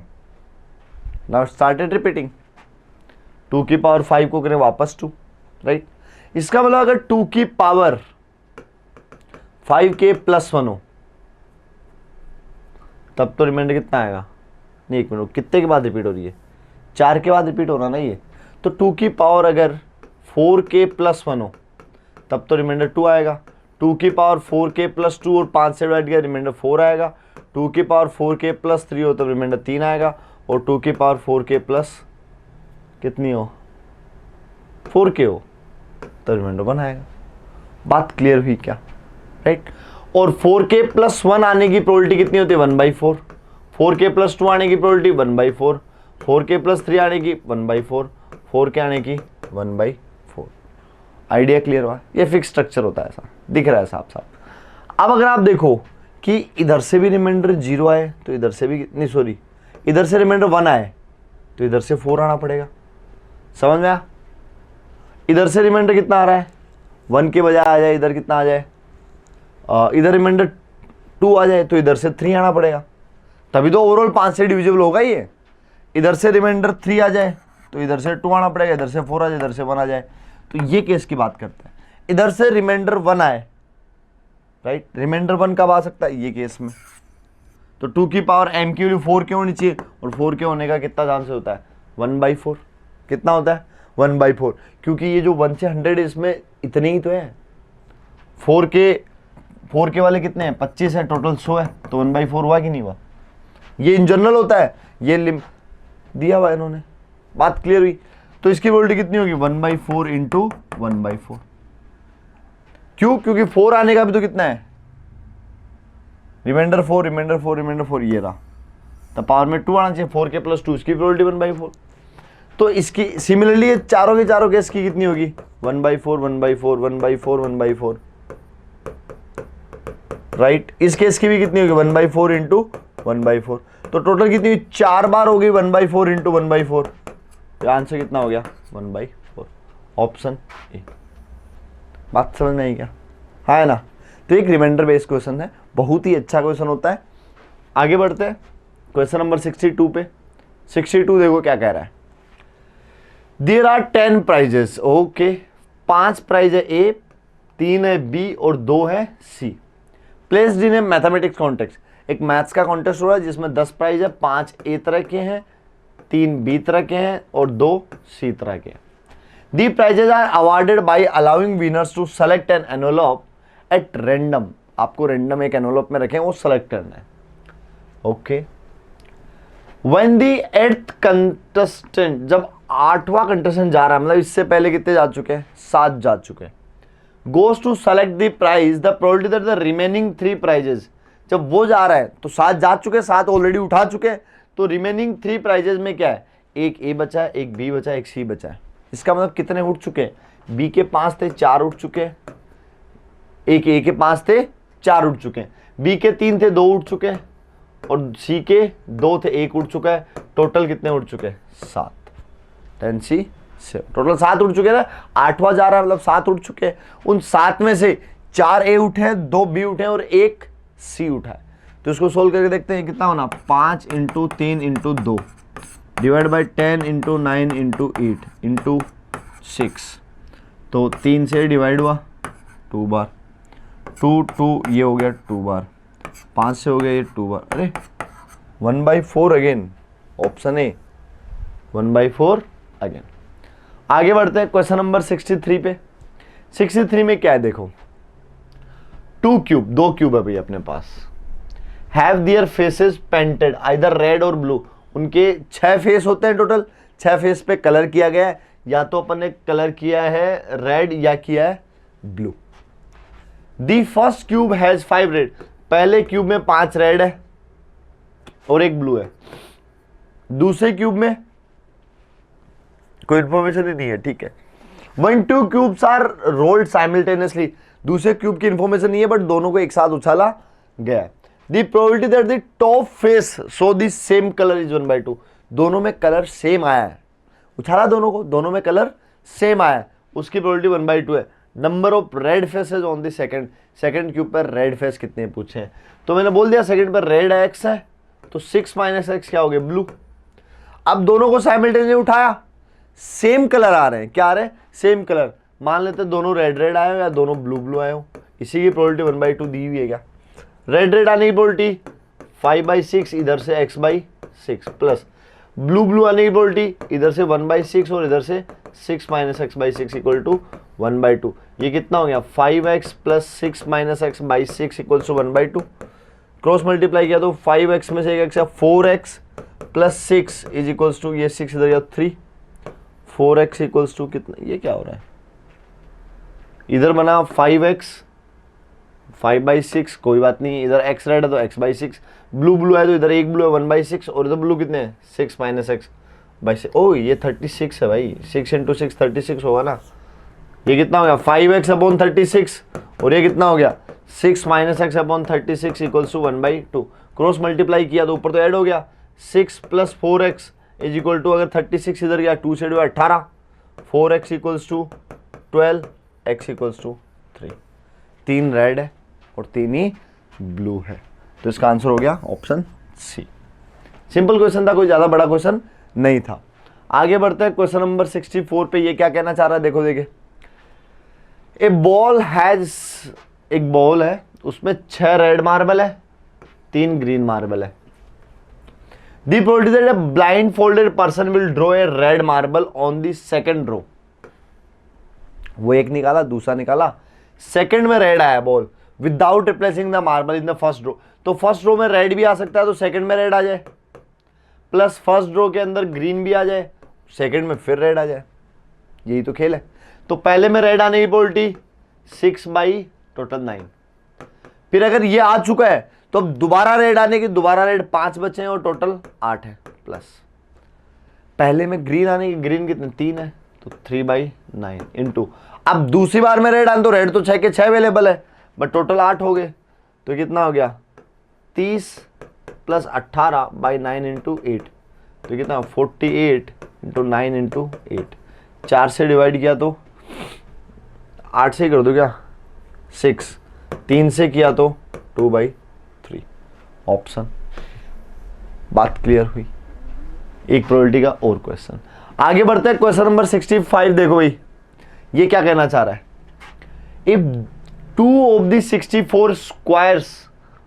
Now started repeating. 2 की पावर 5 को करें वापस 2, राइट। इसका मतलब अगर 2 की पावर 5k + 1 हो तब तो रिमाइंडर कितना आएगा, नहीं 1 मिनट, कितने के बाद रिपीट हो रही है 4 के बाद रिपीट हो रहा ना ये। तो 2 की पावर अगर 4k + 1 हो तब तो रिमाइंडर 2 आएगा। 2 की पावर 4k + 2 और 5 से डिवाइड किया रिमाइंडर 4 आएगा। 2 की पावर 4k + 3 हो तब रिमाइंडर 3 आएगा। और 2 की पावर 4k प्लस कितनी हो 4k हो तो रिमाइंडर 1 आएगा। बात क्लियर हुई क्या, राइट। और 4k + 1 आने की प्रोबेबिलिटी कितनी होती है 1/4, 4k + 2 आने की प्रोबेबिलिटी 1/4, 4k + 3 आने की 1/4, 4k आने की 1/4। आइडिया क्लियर हुआ। ये फिक्स स्ट्रक्चर होता है, ऐसा दिख रहा है साफ साफ। अब अगर आप देखो कि इधर से भी रिमाइंडर 0 आए तो इधर से भी नहीं, सॉरी, इधर से रिमाइंडर 1 आए तो इधर से 4 आना पड़ेगा। समझ में आया। इधर से रिमाइंडर कितना आ रहा है 1 के बजाय आ जाए इधर कितना आ जाए, इधर रिमाइंडर 2 आ जाए तो इधर से 3 आना पड़ेगा, तभी तो ओवरऑल 5 से डिविजिबल होगा ये। इधर से रिमाइंडर 3 आ जाए तो इधर से 2 आना पड़ेगा, इधर से 4 आ जाए, इधर से 1 आ जाए। तो ये केस की बात करते हैं। इधर से रिमाइंडर 1 आए, राइट, रिमाइंडर 1 कब आ सकता है ये केस में। तो 2 की पावर m की वैल्यू 4k होनी चाहिए और 4k होने का कितना चांस होता है 1/4। कितना होता है 1/4, क्योंकि ये जो 1 से 100 है इसमें इतने ही तो है। 4k वाले कितने हैं 25 है, टोटल 100 है, तो 1/4 हुआ कि नहीं हुआ। ये इन जनरल होता है, ये दिया हुआ इन्होंने। बात क्लियर हुई। तो इसकी वोल्टेज कितनी होगी 1/4 इंटू 1/4। क्यों, क्योंकि 4 आने का भी तो कितना है रिमाइंडर 4, रिमाइंडर 4, रिमाइंडर 4, ये रहा। तो पावर में 2 आना चाहिए, 4k + 2, इसकी प्रोबेबिलिटी 1/4। तो इसकी सिमिलरली चारों के चारों केस की कितनी होगी 1/4, 1/4, 1/4, 1/4, राइट। इस केस की भी कितनी होगी 1/4 इंटू 1/4। तो टोटल कितनी हुई 4 बार हो गई 1/4 इंटू 1/4। आंसर कितना हो गया 1/4, ऑप्शन ए। बात समझ में आई क्या, हाँ है ना। तो एक रिमाइंडर बेस्ड क्वेश्चन है, बहुत ही अच्छा क्वेश्चन होता है। आगे बढ़ते हैं क्वेश्चन नंबर 62 पे। 62 देखो क्या कह रहा है। There are 10 prizes, okay, 5 prize है ए, 3 है बी और 2 है C. Placed in a mathematics context, एक मैथ्स का कॉन्टेस्ट हो रहा है जिसमें 10 प्राइज है, 5 ए तरह के हैं, 3 बी तरह के हैं और 2 सी तरह के हैं। The prizes are awarded by allowing winners to select an envelope at random. आपको रैंडम एक एनवेलप में रखें, वो सेलेक्ट करना है, okay. When the 8th contestant, जब 8वां कंटेस्टेंट जा रहा है, मतलब इससे पहले कितने जा चुके हैं 7 जा चुके हैं, goes to select the prize, the probability that the remaining 3 prizes, जब वो जा रहा है तो 7 जा चुके, 7 ऑलरेडी उठा चुके, तो रिमेनिंग 3 प्राइजेस में क्या है, एक ए बचा है, एक बी बचा है, एक सी बचा है। इसका मतलब कितने उठ चुके हैं, बी के 5 थे 4 उठ चुके, एक ए के 5 थे 4 उठ चुके, बी के 3 थे 2 उठ चुके और सी के 2 थे 1 उठ चुका है। टोटल कितने उठ चुके 7, 10 सी 7, टोटल 7 उठ चुके ना। 8वां जा रहा है मतलब 7 उठ चुके। उन 7 में से 4 ए उठे, 2 बी उठे और 1 सी उठा है। तो इसको सोल्व करके देखते हैं कितना होना, 5 into 3 into 2 divide by 10 into 9 into 8 into 6। तो 3 से डिवाइड हुआ 2 बार, 2 ये हो गया 2 बार, 5 से हो गया ये 2 बार, अरे 1/4 अगेन, ऑप्शन ए 1/4 अगेन। आगे बढ़ते हैं क्वेश्चन नंबर 63 पे। 63 में क्या है देखो, 2 क्यूब, 2 क्यूब है भाई अपने पास, have their faces painted either red और ब्लू, उनके 6 फेस होते हैं टोटल, 6 फेस पे कलर किया गया है, या तो अपन ने कलर किया है रेड या किया है blue. The first cube has 5 red, पहले क्यूब में 5 रेड है और 1 ब्लू है। दूसरे क्यूब में कोई इंफॉर्मेशन ही नहीं है, ठीक है। 1 2 क्यूब्स आर रोल्ड साइमल्टेनियसली, दूसरे क्यूब की इंफॉर्मेशन नहीं है बट दोनों को एक साथ उछाला गया है। The probability that the top face show the same colour is 1/2, दोनों में कलर सेम आया है, उछाला दोनों को, दोनों में कलर सेम आया है, उसकी प्रोबेबिलिटी 1/2 है। Number of red faces on the second cube पर रेड फेस कितने पूछे हैं, तो मैंने बोल दिया सेकंड पर रेड एक्स है तो 6 - x क्या हो गया, ब्लू। अब दोनों को साइमल्टेनियसली उठाया, सेम कलर आ रहे हैं, क्या आ रहे हैं, सेम कलर। मान लेते हैं दोनों रेड रेड आए हो या दोनों ब्लू ब्लू आए हो, इसी की प्रोबेबिलिटी 1/2 दी हुई है। क्या रेड रेड आने की प्रोबेबिलिटी 5/6 इधर से x/6 प्लस ब्लू ब्लू आने की प्रोबेबिलिटी इधर से 1/6 और इधर से 6 - x/6 इक्वल टू 1/2। ये कितना हो गया, 5x plus 6 - x/6 equal to 1/2। Cross multiply किया तो 5x में से एक x 4x plus 6 is equals to, ये 6 इधर या 3, 4x इक्वल्स टू कितना, ये क्या हो रहा है, इधर बना 5x 5/6, कोई बात नहीं, इधर x रेड है तो x/6, ब्लू ब्लू है तो इधर एक ब्लू है 1/6 और इधर ब्लू कितने हैं 6 - x/6। ओ ये 36 है भाई, 6 × 6 36 होगा ना। ये कितना हो गया 5x/36 और ये कितना हो गया 6 - x/36 equals to 1/2। Cross multiply किया तो ऊपर तो ऐड हो गया, 6 + 4x इज इक्वल टू, अगर 36 इधर गया 2 से 18, 4x equals to 12, x equals to 3। 3 red है और 3 ही ब्लू है, तो इसका आंसर हो गया ऑप्शन सी। सिंपल क्वेश्चन था, कोई ज्यादा बड़ा क्वेश्चन नहीं था। आगे बढ़ते हैं क्वेश्चन नंबर 64 पे। ये क्या कहना चाह रहा है देखो, देखे ए बॉल हैज, एक बॉल है उसमें 6 रेड मार्बल है 3 ग्रीन मार्बल है। The probability that a blindfolded person will draw a red marble on the second row, वो एक निकाला दूसरा निकाला, सेकंड में रेड आया ball without replacing the marble in the first row, तो फर्स्ट रो में रेड भी आ सकता है तो सेकंड में रेड आ जाए, प्लस फर्स्ट रो के अंदर ग्रीन भी आ जाए, सेकंड में फिर रेड आ जाए, यही तो खेल है। तो पहले में रेड आने की प्रोबेबिलिटी 6/9, फिर अगर ये आ चुका है तो अब दोबारा रेड आने की, दोबारा रेड 5 बचे हैं और टोटल 8 है, प्लस पहले में ग्रीन आने की, ग्रीन कितने 3 है तो 3/9 इंटू, अब दूसरी बार में रेड आने तो रेड तो 6 के 6 अवेलेबल है बट टोटल 8 हो गए, तो कितना हो गया 30 + 18/9 इंटू 8, तो कितना 48 इंटू 9 इंटू 8, 4 से डिवाइड किया तो 8 से कर दो क्या 6, 3 से किया तो 2/3। ऑप्शन, बात क्लियर हुई। एक प्रोबेबिलिटी का और क्वेश्चन। आगे बढ़ते हैं क्वेश्चन नंबर 65। देखो भाई ये क्या कहना चाह रहा है, if 2 of the 64 squares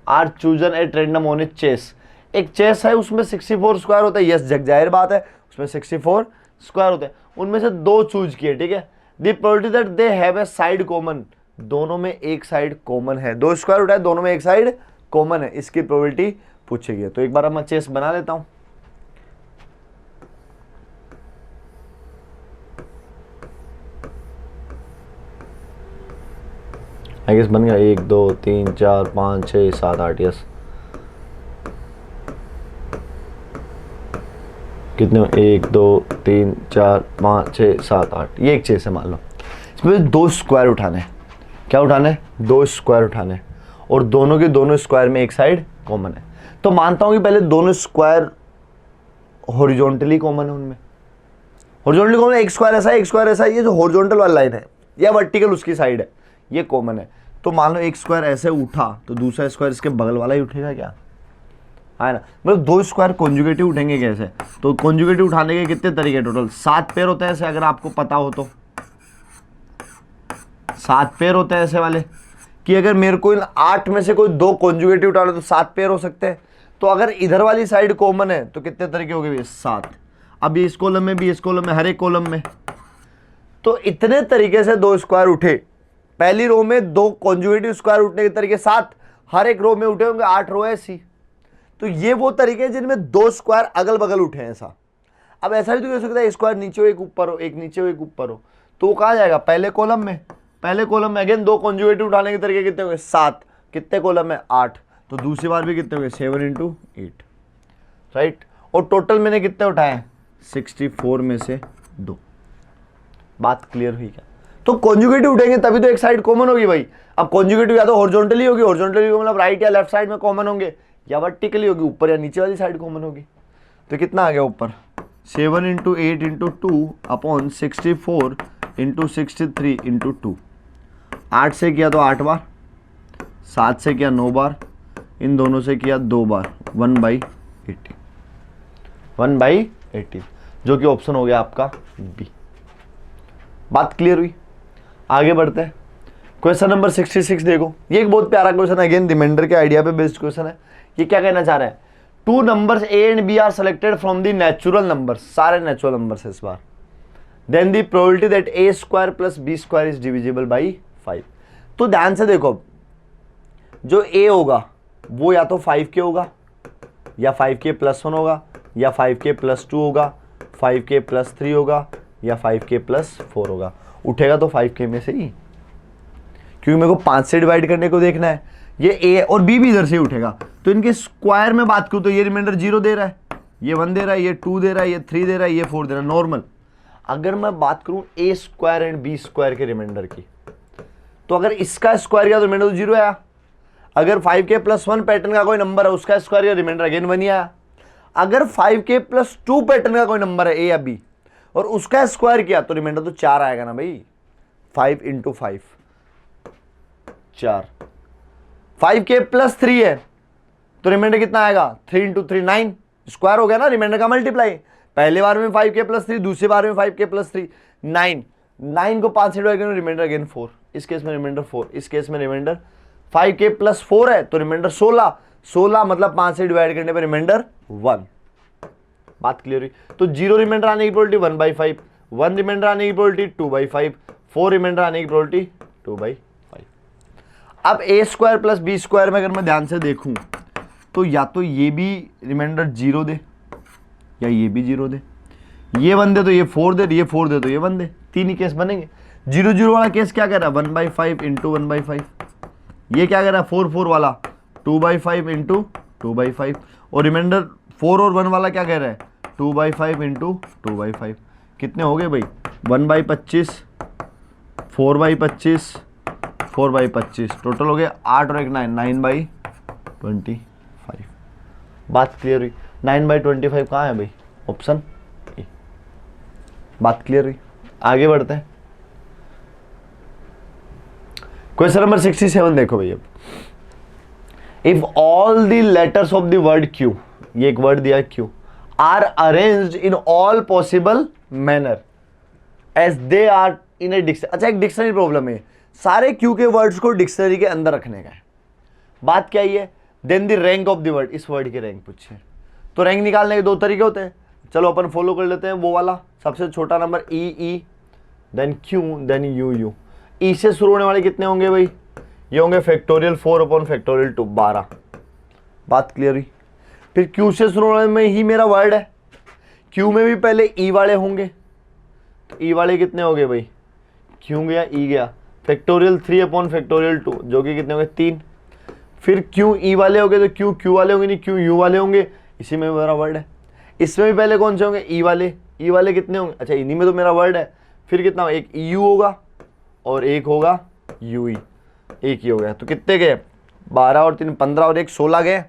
are chosen at random on a chess, एक चेस है उसमें 64 स्क्वायर होता है, यस जग जाहिर बात है उसमें 64 स्क्वायर होते हैं, उनमें से 2 चूज किए, ठीक है। The probability that they have a side common, दोनों में एक साइड कॉमन है, 2 स्क्वायर उठाए दोनों में एक साइड कॉमन है, इसकी प्रोबेबिलिटी पूछी गई है। तो एक बार मैं चेस बना लेता हूं। आई गेस बन गया 1 2 3 4 5 6 7 8, यस कितने 1 2 3 4 5 6 7 8, ये एक चेस है मान लो, इसमें 2 स्क्वायर उठाने हैं, क्या उठाने हैं 2 स्क्वायर उठाने हैं, और दोनों के दोनों स्क्वायर में एक साइड कॉमन है, तो मानता हूं कि पहले दोनों स्क्वायर हॉरिजॉन्टली कॉमन है, उनमें हॉरिजॉन्टली कॉमन है, एक स्क्वायर ऐसा है एक स्क्वायर ऐसा है, ये जो हॉरिजॉन्टल वाला लाइन है या वर्टिकल उसकी साइड है ये कॉमन है, तो मान लो एक स्क्वायर ऐसे उठा तो दूसरा स्क्वायर इसके बगल वाला ही उठेगा क्या, है ना, मतलब 2 स्क्वायर कॉन्जुगेटिव उठेंगे कैसे, तो कॉन्जुगेटिव उठाने के कितने तरीके, टोटल 7 पेयर होते हैं ऐसे, अगर आपको पता हो तो 7 पेयर होते हैं ऐसे वाले, कि अगर मेरे को इन 8 में से कोई 2 कॉन्जुगेटिव उठाना तो 7 पेयर हो सकते हैं, तो अगर इधर वाली साइड कॉमन है तो कितने तरीके हो गए 7, अब ये इस कॉलम में भी इस कॉलम में हर एक कॉलम में तो इतने तरीके से दो स्क्वायर उठे, पहली रो में दो कॉन्जुगेटिव स्क्वायर उठने के तरीके 7, हर एक रो में उठे होंगे 8 रो ऐसी। तो ये वो तरीके हैं जिनमें दो स्क्वायर अगल बगल उठे हैं ऐसा। अब ऐसा भी तो हो सकता है स्क्वायर नीचे हो एक ऊपर हो, एक नीचे हो एक ऊपर हो, तो वो कहाँ जाएगा, पहले कॉलम में। पहले कॉलम में अगेन दो कॉन्जुगेटिव उठाने के तरीके कितने होंगे, 7, कितने कॉलम में 8, तो दूसरी बार भी कितने होंगे 7 × 8, राइट। और टोटल मैंने कितने उठाए 64 में से 2। बात क्लियर हुई क्या। तो कॉन्जुगेटिव उठेंगे तभी तो एक साइड कॉमन होगी भाई। अब कॉन्जुगेटिव या तो हॉरिजॉन्टली होगी, हॉरिजॉन्टली मतलब राइट या लेफ्ट साइड में कॉमन होंगे, या वर्टिकली होगी ऊपर या नीचे वाली साइड कॉमन होगी। तो कितना आ गया ऊपर 7 × 8 × 2 अपॉन 64 × 63 × 2। 8 से किया तो 8 बार, 7 से किया 9 बार, इन दोनों से किया 2 बार, 1/18, 1/18, जो कि ऑप्शन हो गया आपका बी। बात क्लियर हुई। आगे बढ़ते हैं, क्वेश्चन नंबर 66 देखो। ये एक बहुत प्यारा क्वेश्चन है, अगेन रिमाइंडर के आइडिया पे बेस्ड क्वेश्चन है। ये क्या कहना चाह रहा है, 2 numbers a and b are selected from the natural numbers, सारे नेचुरल नंबर्स इस बार, then the probability that a² + b² is divisible by 5। तो ध्यान से देखो, जो a होगा वो या तो 5k होगा, या 5k + 1 होगा, या 5k + 2 होगा, 5k + 3 होगा, या 5k + 4 होगा। उठेगा तो 5k में से ही, क्योंकि मेरे को 5 से डिवाइड करने को देखना है। ये a और b भी इधर से ही उठेगा। तो इनके स्क्वायर में बात करूं तो ये रिमाइंडर 0 दे रहा है, ये 1 दे रहा है, ये 2 दे रहा है, ये 3 दे रहा है, ये 4 दे रहा है, नॉर्मल। अगर मैं बात करूं a² एंड b² के रिमाइंडर की, तो अगर इसका स्क्वायर किया तो रिमाइंडर तो 0 आया। अगर 5k + 1 पैटर्न का कोई नंबर है, उसका स्क्वायर किया रिमाइंडर अगेन 1 ही आया। अगर 5k + 2 पैटर्न का कोई नंबर है a या b, और उसका स्क्वायर किया तो रिमाइंडर तो 4 आएगा ना भाई, 5 × 5 4। 5k + 3 है तो रिमाइंडर कितना आएगा 3 × 3 9, स्क्वायर हो गया ना, रिमाइंडर का मल्टीप्लाई। पहले बार में 5k + 3, दूसरी बार में 5k + 3 9, 9 को 5 से डिवाइड करें रिमाइंडर अगेन 4, इस केस में रिमाइंडर 4, इस केस में रिमाइंडर 5k + 4 है तो रिमाइंडर 16, 16 मतलब 5 से डिवाइड करने पर रिमाइंडर 1। बात क्लियर हुई। तो 0 रिमाइंडर आने की प्रोबेबिलिटी 1/5, 1 रिमाइंडर आने की प्रोबेबिलिटी 2/5, 4 रिमाइंडर आने की प्रोबेबिलिटी 2/5। अब a² + b² में अगर मैं ध्यान से देखूं तो या तो ये भी रिमाइंडर 0 दे, या ये भी 0 दे, ये 1 दे तो ये 4 दे, ये 4 दे तो ये 1 दे, 3 ही केस बनेंगे। 0 0 वाला केस क्या कह रहा है 1/5 × 1/5, ये क्या कह रहा है 4 4 वाला 2/5 × 2/5, और रिमाइंडर 4 और 1 वाला क्या कह रहा है 2/5 × 2/5। कितने हो गए भाई 1/25, 4/25, 4/25, टोटल हो गए 8 और 1 9, 9/25। बात क्लियर हुई। 9/25 कहाँ है भाई, ऑप्शन ए। बात क्लियर हुई। आगे बढ़ते हैं, क्वेश्चन नंबर 67 देखो भाई। अब if all the letters of the word Q, ये एक वर्ड दिया Q, are arranged in all possible manner as they are in a dictionary. अच्छा, एक डिक्शनरी प्रॉब्लम है, सारे क्यू के वर्ड्स को डिक्शनरी के अंदर रखने का है। बात क्या है, then the rank of the word, इस वर्ड के रैंक पूछे। तो रैंक निकालने के 2 तरीके होते हैं, चलो अपन फॉलो कर लेते हैं वो वाला। सबसे छोटा number E, then Q, then U. E से शुरू होने वाले कितने होंगे भाई, ये होंगे फैक्टोरियल 4/2, 12। बात क्लियर हुई। फिर क्यू से शुरू होने में ही मेरा वर्ड है, क्यू में भी पहले ई वाले होंगे, तो ई वाले कितने हो गए भाई, क्यू गया ई गया, फैक्टोरियल 3/2 जो कि कितने हो गए 3। फिर क्यू ई वाले हो गए तो क्यू क्यू वाले होंगे नहीं, क्यू यू वाले होंगे, इसी में मेरा वर्ड है। इसमें भी पहले कौन से होंगे ई वाले कितने होंगे, अच्छा इन्हीं में तो मेरा वर्ड है। फिर कितना, एक यू होगा और एक होगा यू ई, एक ही हो गया। तो कितने गए 12 और 3 15 और 1 16 गए।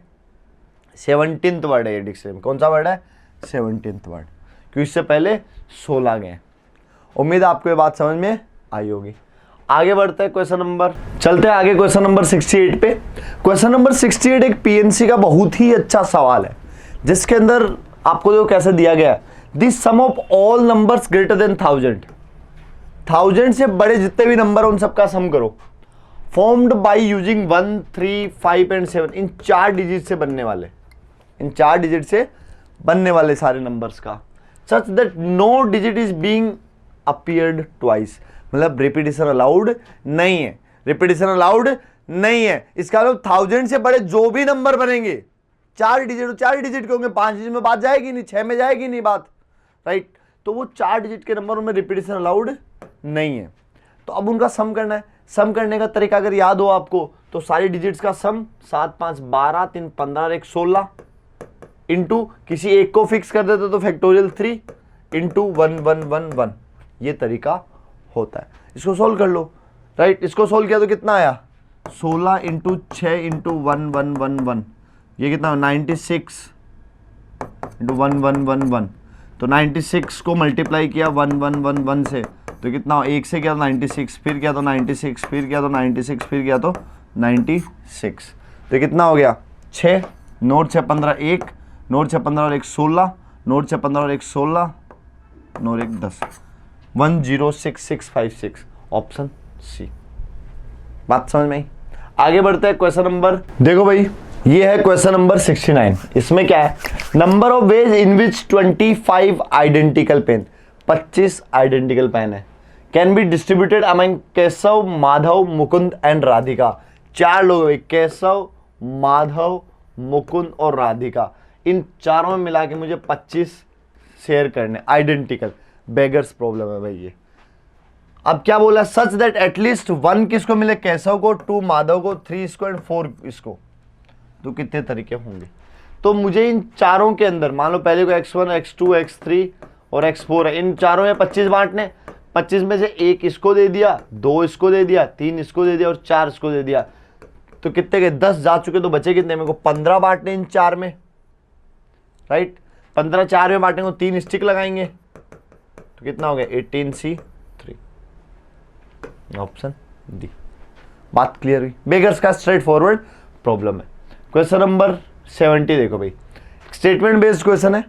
17th वर्ड है ये डिक्शनरी में, कौन सा वर्ड है 17th वर्ड, क्योंकि इससे पहले 16 गए। उम्मीद है आपको ये बात समझ में आई होगी। आगे बढ़ते हैं क्वेश्चन नंबर, चलते हैं आगे क्वेश्चन नंबर 68 पे। क्वेश्चन नंबर 68 एक पीएनसी का बहुत ही अच्छा सवाल है, जिसके अंदर आपको जो कैसे दिया गया है, the sum of all numbers greater than 1000 से बड़े जितने भी नंबर उन सबका सम करो, formed by using 1 3 5 and 7, in 4 digit से बनने वाले, इन 4 डिजिट से बनने वाले सारे नंबर्स का, such that no digit is being appeared twice, मतलब रिपीटिशन अलाउड नहीं है, रिपीटिशन अलाउड नहीं है। इसका मतलब 1000 से बड़े जो भी नंबर बनेंगे 4 डिजिट के होंगे, 5 डिजिट में बात जाएगी नहीं, 6 में जाएगी नहीं बात, राइट। तो वो 4 डिजिट के नंबर में रिपीटिशन अलाउड नहीं है। तो अब उनका सम करना है। सम करने का तरीका अगर याद हो आपको तो सारी डिजिट्स का सम 7 5 12 3 15 और 1 16 इंटू किसी एक को फिक्स कर देते तो फैक्टोरियल 3 इंटू 1 1 1 1, ये तरीका होता है। इसको सोल्व कर लो, राइट। इसको सोल्व किया तो कितना आया 16 इंटू 6 इंटू 1 1 1 1, ये कितना 96 इंटू 1 1 1 1। तो 96 को मल्टीप्लाई किया 1 1 1 1 से तो कितना, 1 से किया तो 96, फिर किया तो 96, फिर किया तो 96, फिर किया तो 96, तो कितना हो गया 6, नोट 6 15 1, नोट 6 15 और 1 16, नोट 6 15 और 1 16, नोट 1 10, 106656, ऑप्शन सी। बात समझ में आई? आगे बढ़ते हैं क्वेश्चन नंबर, देखो भाई ये है क्वेश्चन नंबर 69। इसमें क्या है, number of ways in which 25 identical pen, 25 identical pen है, can be distributed among Keshav, Madhav, Mukund and Radhika. 4 लोग है, केशव, माधव, मुकुंद और राधिका, इन चारों में मिला के मुझे 25 शेयर करने, आइडेंटिकल। बेगर्स प्रॉब्लम है भाई ये। अब क्या बोला, सच दैट एटलीस्ट 1 किसको मिले, केशव को, 2 माधव को, 3 इसको एंड 4 इसको। तो कितने तरीके होंगे, तो मुझे इन चारों के अंदर, मान लो पहले को x1 x2 x3 और x4 है, इन चारों में 25 बांटने, 25 में से 1 इसको दे दिया, 2 इसको दे दिया, 3 इसको दे दिया और 4 इसको दे दिया, तो कितने के 10 जा चुके, तो बचे कितने, मेरे को 15 बांटने इन 4 में, राइट। 15 4 में बांटेंगे, 3 स्टिक लगाएंगे तो कितना हो गया 18C3, ऑप्शन डी। बात क्लियर हुई? बेगर्स का स्ट्रेट फॉरवर्ड प्रॉब्लम है। क्वेश्चन नंबर 70 देखो भाई, स्टेटमेंट बेस्ड क्वेश्चन है।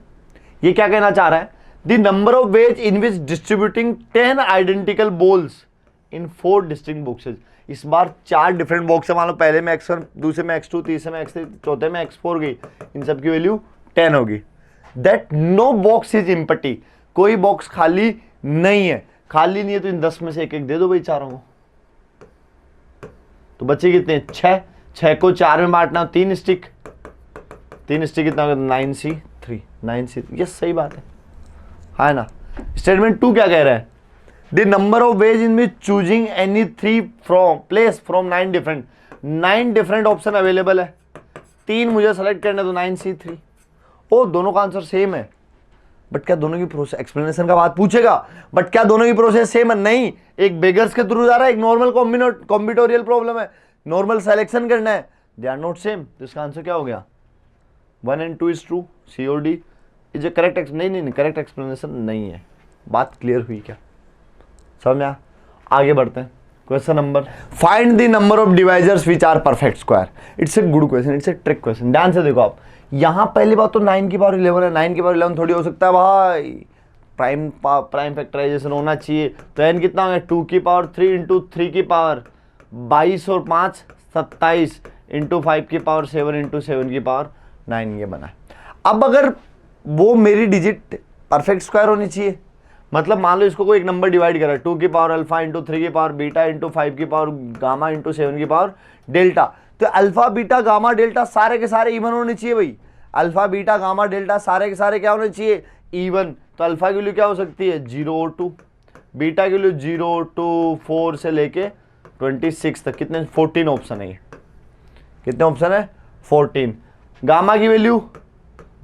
ये क्या कहना चाह रहा है, the number of ways in which distributing 10 identical balls in 4 distinct boxes. इस बार 4 डिफरेंट बॉक्स है, मान लो पहले में x1, दूसरे में x2, तीसरे में x3, चौथे में x4 गई, इन सब की वैल्यू 10 होगी। That no box is empty, कोई बॉक्स खाली नहीं है। खाली नहीं है तो इन 10 में से एक एक दे दो भाई चारों को, तो बचे कितने 6, 6 को 4 में बांटना, 3 स्टिक, 3 स्टिक कितना होगा 9C3, 9C, यस सही बात है ना। स्टेटमेंट 2 क्या कह रहा है, the number of ways in which choosing any 3 from place from 9 different option available है, 3 मुझे सेलेक्ट करना तो 9C3। ओ दोनों का आंसर सेम है, बट क्या दोनों की प्रोसेस, एक्सप्लेनेशन का बात पूछेगा, बट क्या दोनों की प्रोसेस सेम है, नहीं। एक बेगर्स के थ्रू जा रहा है, एक नॉर्मल कॉम्बिनेटोरियल प्रॉब्लम है, नॉर्मल सिलेक्शन करना है, दे आर नॉट सेम। तो इसका आंसर क्या हो गया 1 and 2 इज ट्रू, सी और डी इज ए करेक्ट। नहीं करेक्ट एक्सप्लेनेशन नहीं है। बात क्लियर हुई क्या, समझ में? आगे बढ़ते हैं। Question number, find the number of divisors which are perfect square. It's a good question, it's a trick question. ध्यान से देखो आप, यहां पहली बात तो 9 की पावर 11 है, 9 की पावर 11 थोड़ी हो सकता है भाई, प्राइम फैक्टराइजेशन होना चाहिए। तो n कितना हो गया 2 की पावर 3 इंटू 3 की पावर 22 और 5 27 इंटू 5 की पावर 7 इंटू 7 की पावर 9, ये बना है। अब अगर वो मेरी डिजिट परफेक्ट स्क्वायर होनी चाहिए, मतलब मान लो इसको कोई एक नंबर डिवाइड करा 2 की पावर अल्फा इंटू 3 की पावर बीटा इंटू 5 की पावर गामा इंटू 7 की पावर डेल्टा, तो अल्फा बीटा गामा डेल्टा सारे के सारे इवन होने चाहिए भाई। अल्फा बीटा गामा डेल्टा सारे के सारे क्या होने चाहिए, इवन। तो अल्फा की वैल्यू क्या हो सकती है 0 और 2, बीटा की वैल्यू 0 2 4 से लेके 26 तक, कितने 14 ऑप्शन है ये, कितने ऑप्शन है 14। गामा की वैल्यू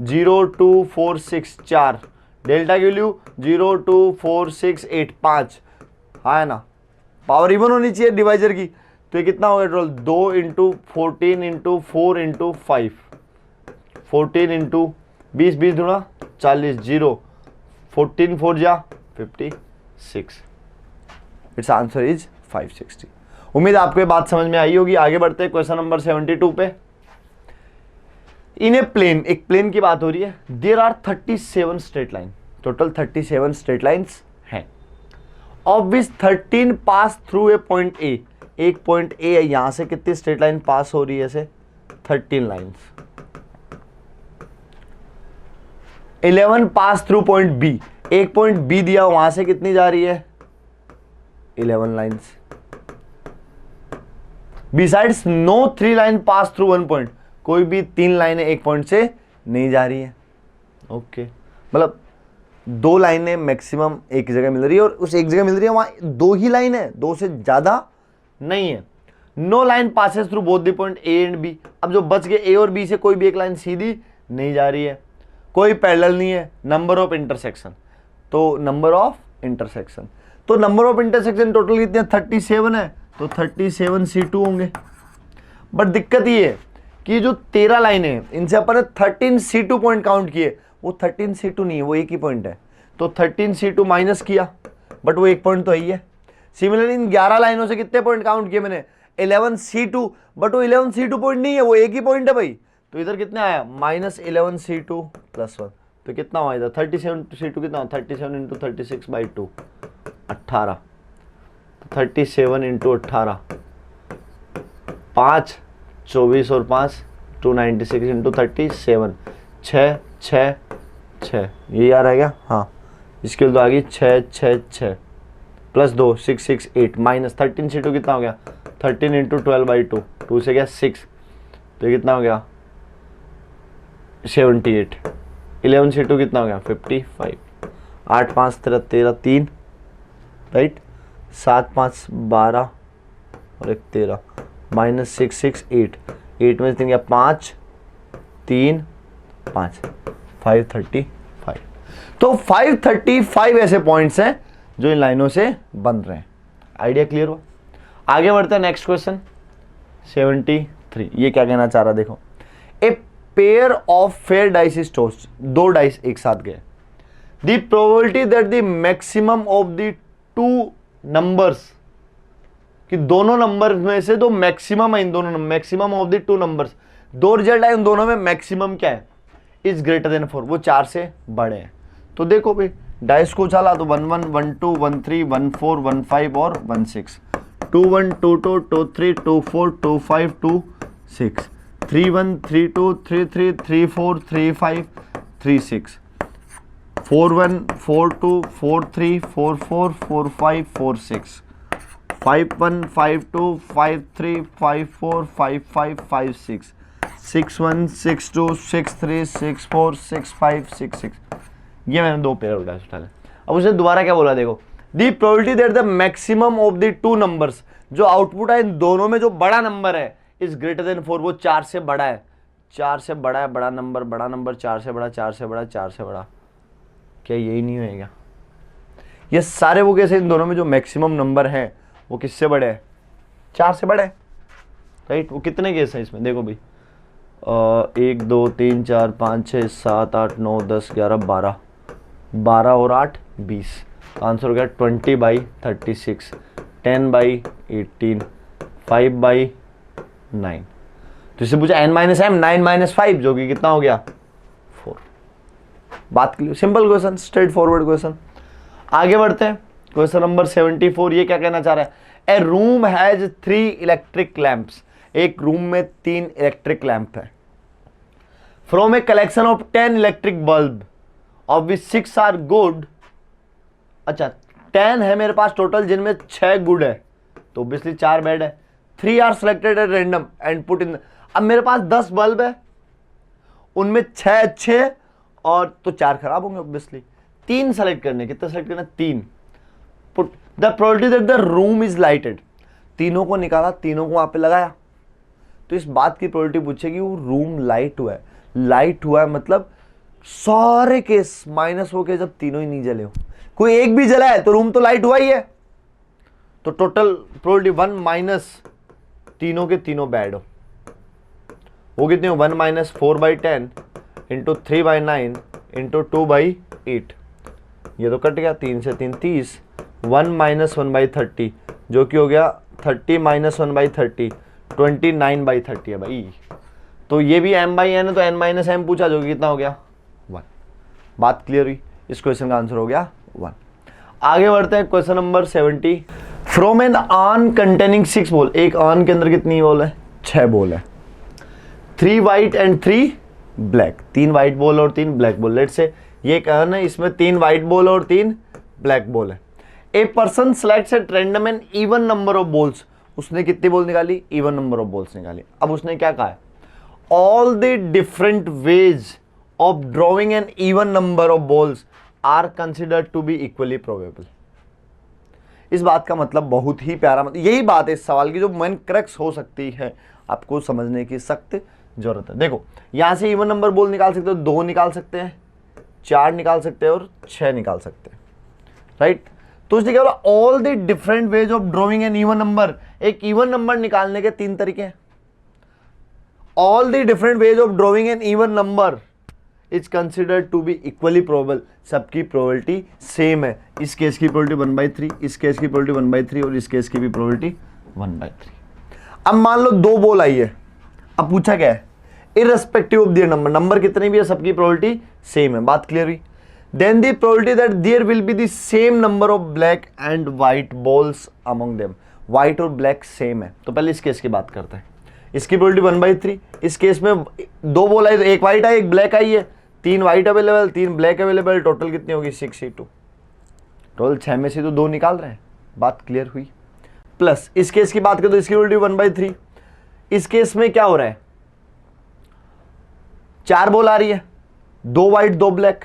0 2 4 6 4, डेल्टा की वैल्यू 0 2 4 6 8 5, हाँ है ना। पावर इवन होनी चाहिए डिवाइजर की, तो ये कितना होगा total 2 into 14 into 4 into 5, 14 into 20 20 दूना 40, 0 14 4 जा 56, इट्स आंसर इज 560। उम्मीद आपको ये बात समझ में आई होगी। आगे बढ़ते हैं क्वेश्चन नंबर 72 पे। इन ए प्लेन, एक प्लेन की बात हो रही है, there are 37 straight line, total 37 straight lines हैं, of which 13 pass through a point A. एक पॉइंट ए है, यहां से कितनी स्ट्रेट लाइन पास हो रही है, ऐसे 13 lines. 11 pass through point B, एक पॉइंट बी दिया, वहां से कितनी जा रही है 11 lines. Besides no 3 line pass through 1 point, कोई भी 3 लाइनें एक पॉइंट से नहीं जा रही है। ओके, मतलब 2 लाइनें मैक्सिमम एक जगह मिल रही है और उस एक जगह मिल रही है वहां 2 ही लाइन है, 2 से ज्यादा नहीं है। No line passes through both the point A and B, अब जो बच गए ए और बी से कोई भी एक लाइन सीधी नहीं जा रही है, कोई पैरेलल नहीं है। नंबर ऑफ इंटरसेक्शन, तो नंबर ऑफ इंटरसेक्शन, तो नंबर ऑफ इंटरसेक्शन टोटल कितने 37 है, तो 37 C2 होंगे। बट दिक्कत ये है कि जो 13 लाइनें हैं इनसे अपन ने 13 C2 पॉइंट काउंट किए, वो 13 C2 नहीं है, वो एक ही पॉइंट है, तो 13 C2 माइनस किया, बट वो एक पॉइंट तो है ही है। सिमिलरली इन 11 लाइनों से कितने पॉइंट काउंट किए मैंने 11 C2, बट वो 11 C2 पॉइंट नहीं है, वो एक ही पॉइंट है भाई। तो इधर कितने आया -11 C2 + 1, तो कितना हुआ इधर 37 C2 कितना, 37 × 36/2 18, 37 × 18 5 24 और 5 296 × 37 6 6 6, ये यार आ गया। हाँ, इसके लिए तो आ गई 6 6 6 + 2 6 6 8 -13 C2 कितना हो गया 13 × 12/2, 2 से गया 6, तो ये कितना हो गया 78। 11 C2 कितना हो गया 55, 8 5 13 3 राइट, 7 5 12 और 1 13 -6 6 8, 8 में से गया 5 3 5 535। तो 535 ऐसे पॉइंट्स हैं जो इन लाइनों से बन रहे हैं। आइडिया क्लियर हुआ? आगे बढ़ते हैं नेक्स्ट क्वेश्चन 73। ये क्या कहना चाह रहा देखो, a pair of fair dice is tossed, 2 dice एक साथ गए, the probability that the maximum of the 2 numbers, कि दोनों नंबर में से जो मैक्सिमम है इन दोनों, maximum of the 2 numbers, 2 result है उन दोनों में मैक्सिमम क्या है इज ग्रेटर देन 4, वो 4 से बड़े हैं। तो देखो भाई डाइस को चला तो 1 1 1 2 1 3 1 4 1 5 और 1 6, 2 1 2 2 2 3 2 4 2 5 2 6, 3 1 3 2 3 3 3 4 3 5 3 6, 4 1 4 2 4 3 4 4 4 5 4 6, 5 1 5 2 5 3 5 4 5 5 5 6, 6 1 6 2 6 3 6 4 6 5 6 6। ये मैंने 2 पेयर डाइस उठा ले। अब उसने दोबारा क्या बोला देखो, the probability that the maximum of the 2 numbers, जो आउटपुट है इन दोनों में जो बड़ा नंबर है इज ग्रेटर देन 4, वो 4 से बड़ा है, 4 से बड़ा है, बड़ा नंबर 4 से बड़ा 4 से बड़ा 4 से बड़ा, क्या यही नहीं होएगा? ये सारे वो कैसे इन दोनों में जो मैक्सिमम नंबर है वो किससे बड़े हैं 4 से बड़े, राइट। वो कितने केस हैं इसमें देखो भाई, 1 2 3 4 5 6 7 8 9 10 11 12, 12 और 8 20, आंसर हो गया 20/36, 10/18, 5/9। तो इससे पूछा n - m 9 - 5 जो कि कितना हो गया 4। बात clear, simple question, straight forward question. आगे बढ़ते हैं क्वेश्चन नंबर 74। ये क्या कहना चाह रहा है, a room has 3 electric lamps, एक रूम में 3 इलेक्ट्रिक लैंप है, from a collection of 10 electric bulb of which 6 are good. अच्छा 10 है मेरे पास टोटल, जिनमें 6 गुड है, तो ऑब्वियसली 4 बैड है। 3 are selected at random and put in, अब मेरे पास 10 बल्ब है, उनमें 6 अच्छे और तो 4 खराब होंगे ऑब्वियसली। 3 सेलेक्ट करने, कितने सेलेक्ट करने 3। Put the probability that the room is lighted, तीनों को निकाला, तीनों को वहां पे लगाया, तो इस बात की प्रोबेबिलिटी पूछेगी वो रूम लाइट हुआ है। लाइट हुआ है मतलब सारे केस माइनस हो के जब तीनों ही नहीं जले हो, कोई एक भी जला है तो रूम तो लाइट हुआ ही है, तो टोटल प्रोबेबिलिटी 1 माइनस तीनों के तीनों बैड हो। वो कितने हो 1 - 4/10 इंटू 3/9 इंटू 2/8, ये तो कट गया, 3 से 3 30, 1 - 1/30 जो कि हो गया 30 - 1/30 29/30 है भाई। तो ये भी m/n है, तो n - m पूछा जो कि कितना हो गया 1। बात क्लियर हुई, इस क्वेश्चन का आंसर हो गया 1। आगे बढ़ते हैं question number 70। From an urn containing 6 ball, एक आर्न के अंदर कितनी बॉल है 6 बॉल है, 3 white and 3 black, 3 white ball और 3 ब्लैक बॉल। लेट्स से ये कहना है इसमें 3 व्हाइट बॉल और 3 ब्लैक बॉल है। A person selects at random an even number of balls, उसने कितनी बॉल निकाली, इवन नंबर ऑफ बॉल्स निकाली। अब उसने क्या कहा है, all the different ways of drawing an even number of balls are considered to be equally probable. इस बात का मतलब बहुत ही प्यारा, मतलब यही बात है इस सवाल की जो मेन क्रक्स हो सकती है, आपको समझने की सख्त जरूरत है। देखो यहां से इवन नंबर बॉल निकाल सकते हो, 2 निकाल सकते हैं, 4 निकाल सकते हैं और 6 निकाल सकते हैं, राइट। तो इसलिए क्या बोला, all the different ways of drawing an even number, एक इवन नंबर निकालने के 3 तरीके हैं। All the different ways of drawing an even number is considered to be equally probable, सबकी प्रोबेबिलिटी सेम है। इस केस की प्रोबेबिलिटी 1/3, इस केस की प्रोबेबिलिटी 1/3 और इस केस की भी प्रोबेबिलिटी 1/3। अब मान लो 2 बॉल आई है, अब पूछा क्या है, irrespective of their number, number कितने भी है सबकी प्रोबेबिलिटी सेम है, बात क्लियर हुई। Then the probability that there will be the same number of black and white balls among them, white और ब्लैक सेम है। तो पहले इस केस की बात करते हैं, इसकी प्रोबेबिलिटी 1/3, इस केस में 2 बॉल आई तो 1 व्हाइट आई 1 ब्लैक आई है, 3 white available 3 black available, total कितनी होगी 6C2, टोटल 6 में से तो 2 निकाल रहे हैं, बात क्लियर हुई। प्लस इस केस की बात करें तो इसकी प्रोबेबिलिटी 1/3, इस केस में क्या हो रहा है, 4 बॉल आ रही है, 2 white 2 black,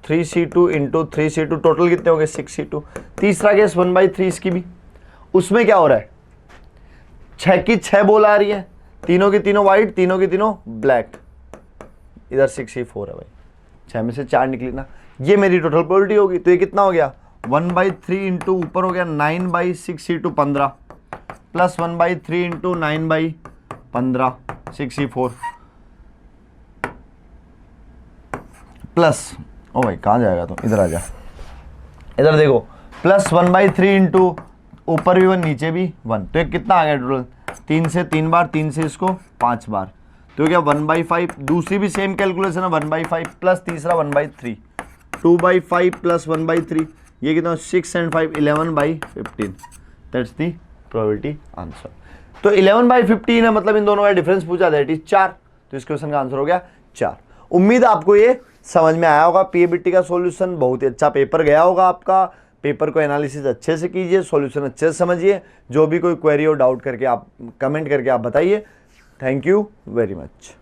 3C2 into 3C2, total कितने हो गए 6C2। तीसरा केस 1/3 इसकी भी, उसमें क्या हो रहा है, 6 की 6 बॉल आ रही है, तीनों की तीनों व्हाइट तीनों की तीनों ब्लैक, इधर 6C4 है भाई, 6 में से 4 निकली ना, ये मेरी टोटल प्रोबेबिलिटी होगी। तो ये कितना हो गया 1/3 इंटू ऊपर हो गया 9/6C2 15 plus 1/3 into 9/15 6C4 plus, ओ भाई कहाँ जाएगा तो इधर आ जा, इधर देखो प्लस 1/3 इंटू ऊपर भी 1 नीचे भी 1, तो ये कितना आ गया टोटल, 3 से 3 बार, 3 से इसको 5 बार, तो क्या 1/5, दूसरी भी सेम कैलकुलेशन है 1/5 प्लस तीसरा 1/3, 2/5 प्लस 1/3, ये कितना 6 and 5 11/15, that's the probability answer. तो 11/15 है, मतलब इन दोनों का डिफरेंस पूछा दैट इज 4, तो इस क्वेश्चन का आंसर हो गया 4। उम्मीद आपको ये समझ में आया होगा। पीएबीटी का सॉल्यूशन बहुत ही अच्छा पेपर गया होगा आपका, पेपर को एनालिसिस अच्छे से कीजिए, सॉल्यूशन अच्छे से समझिए, जो भी कोई क्वेरी हो डाउट करके आप कमेंट करके आप बताइए। Thank you very much.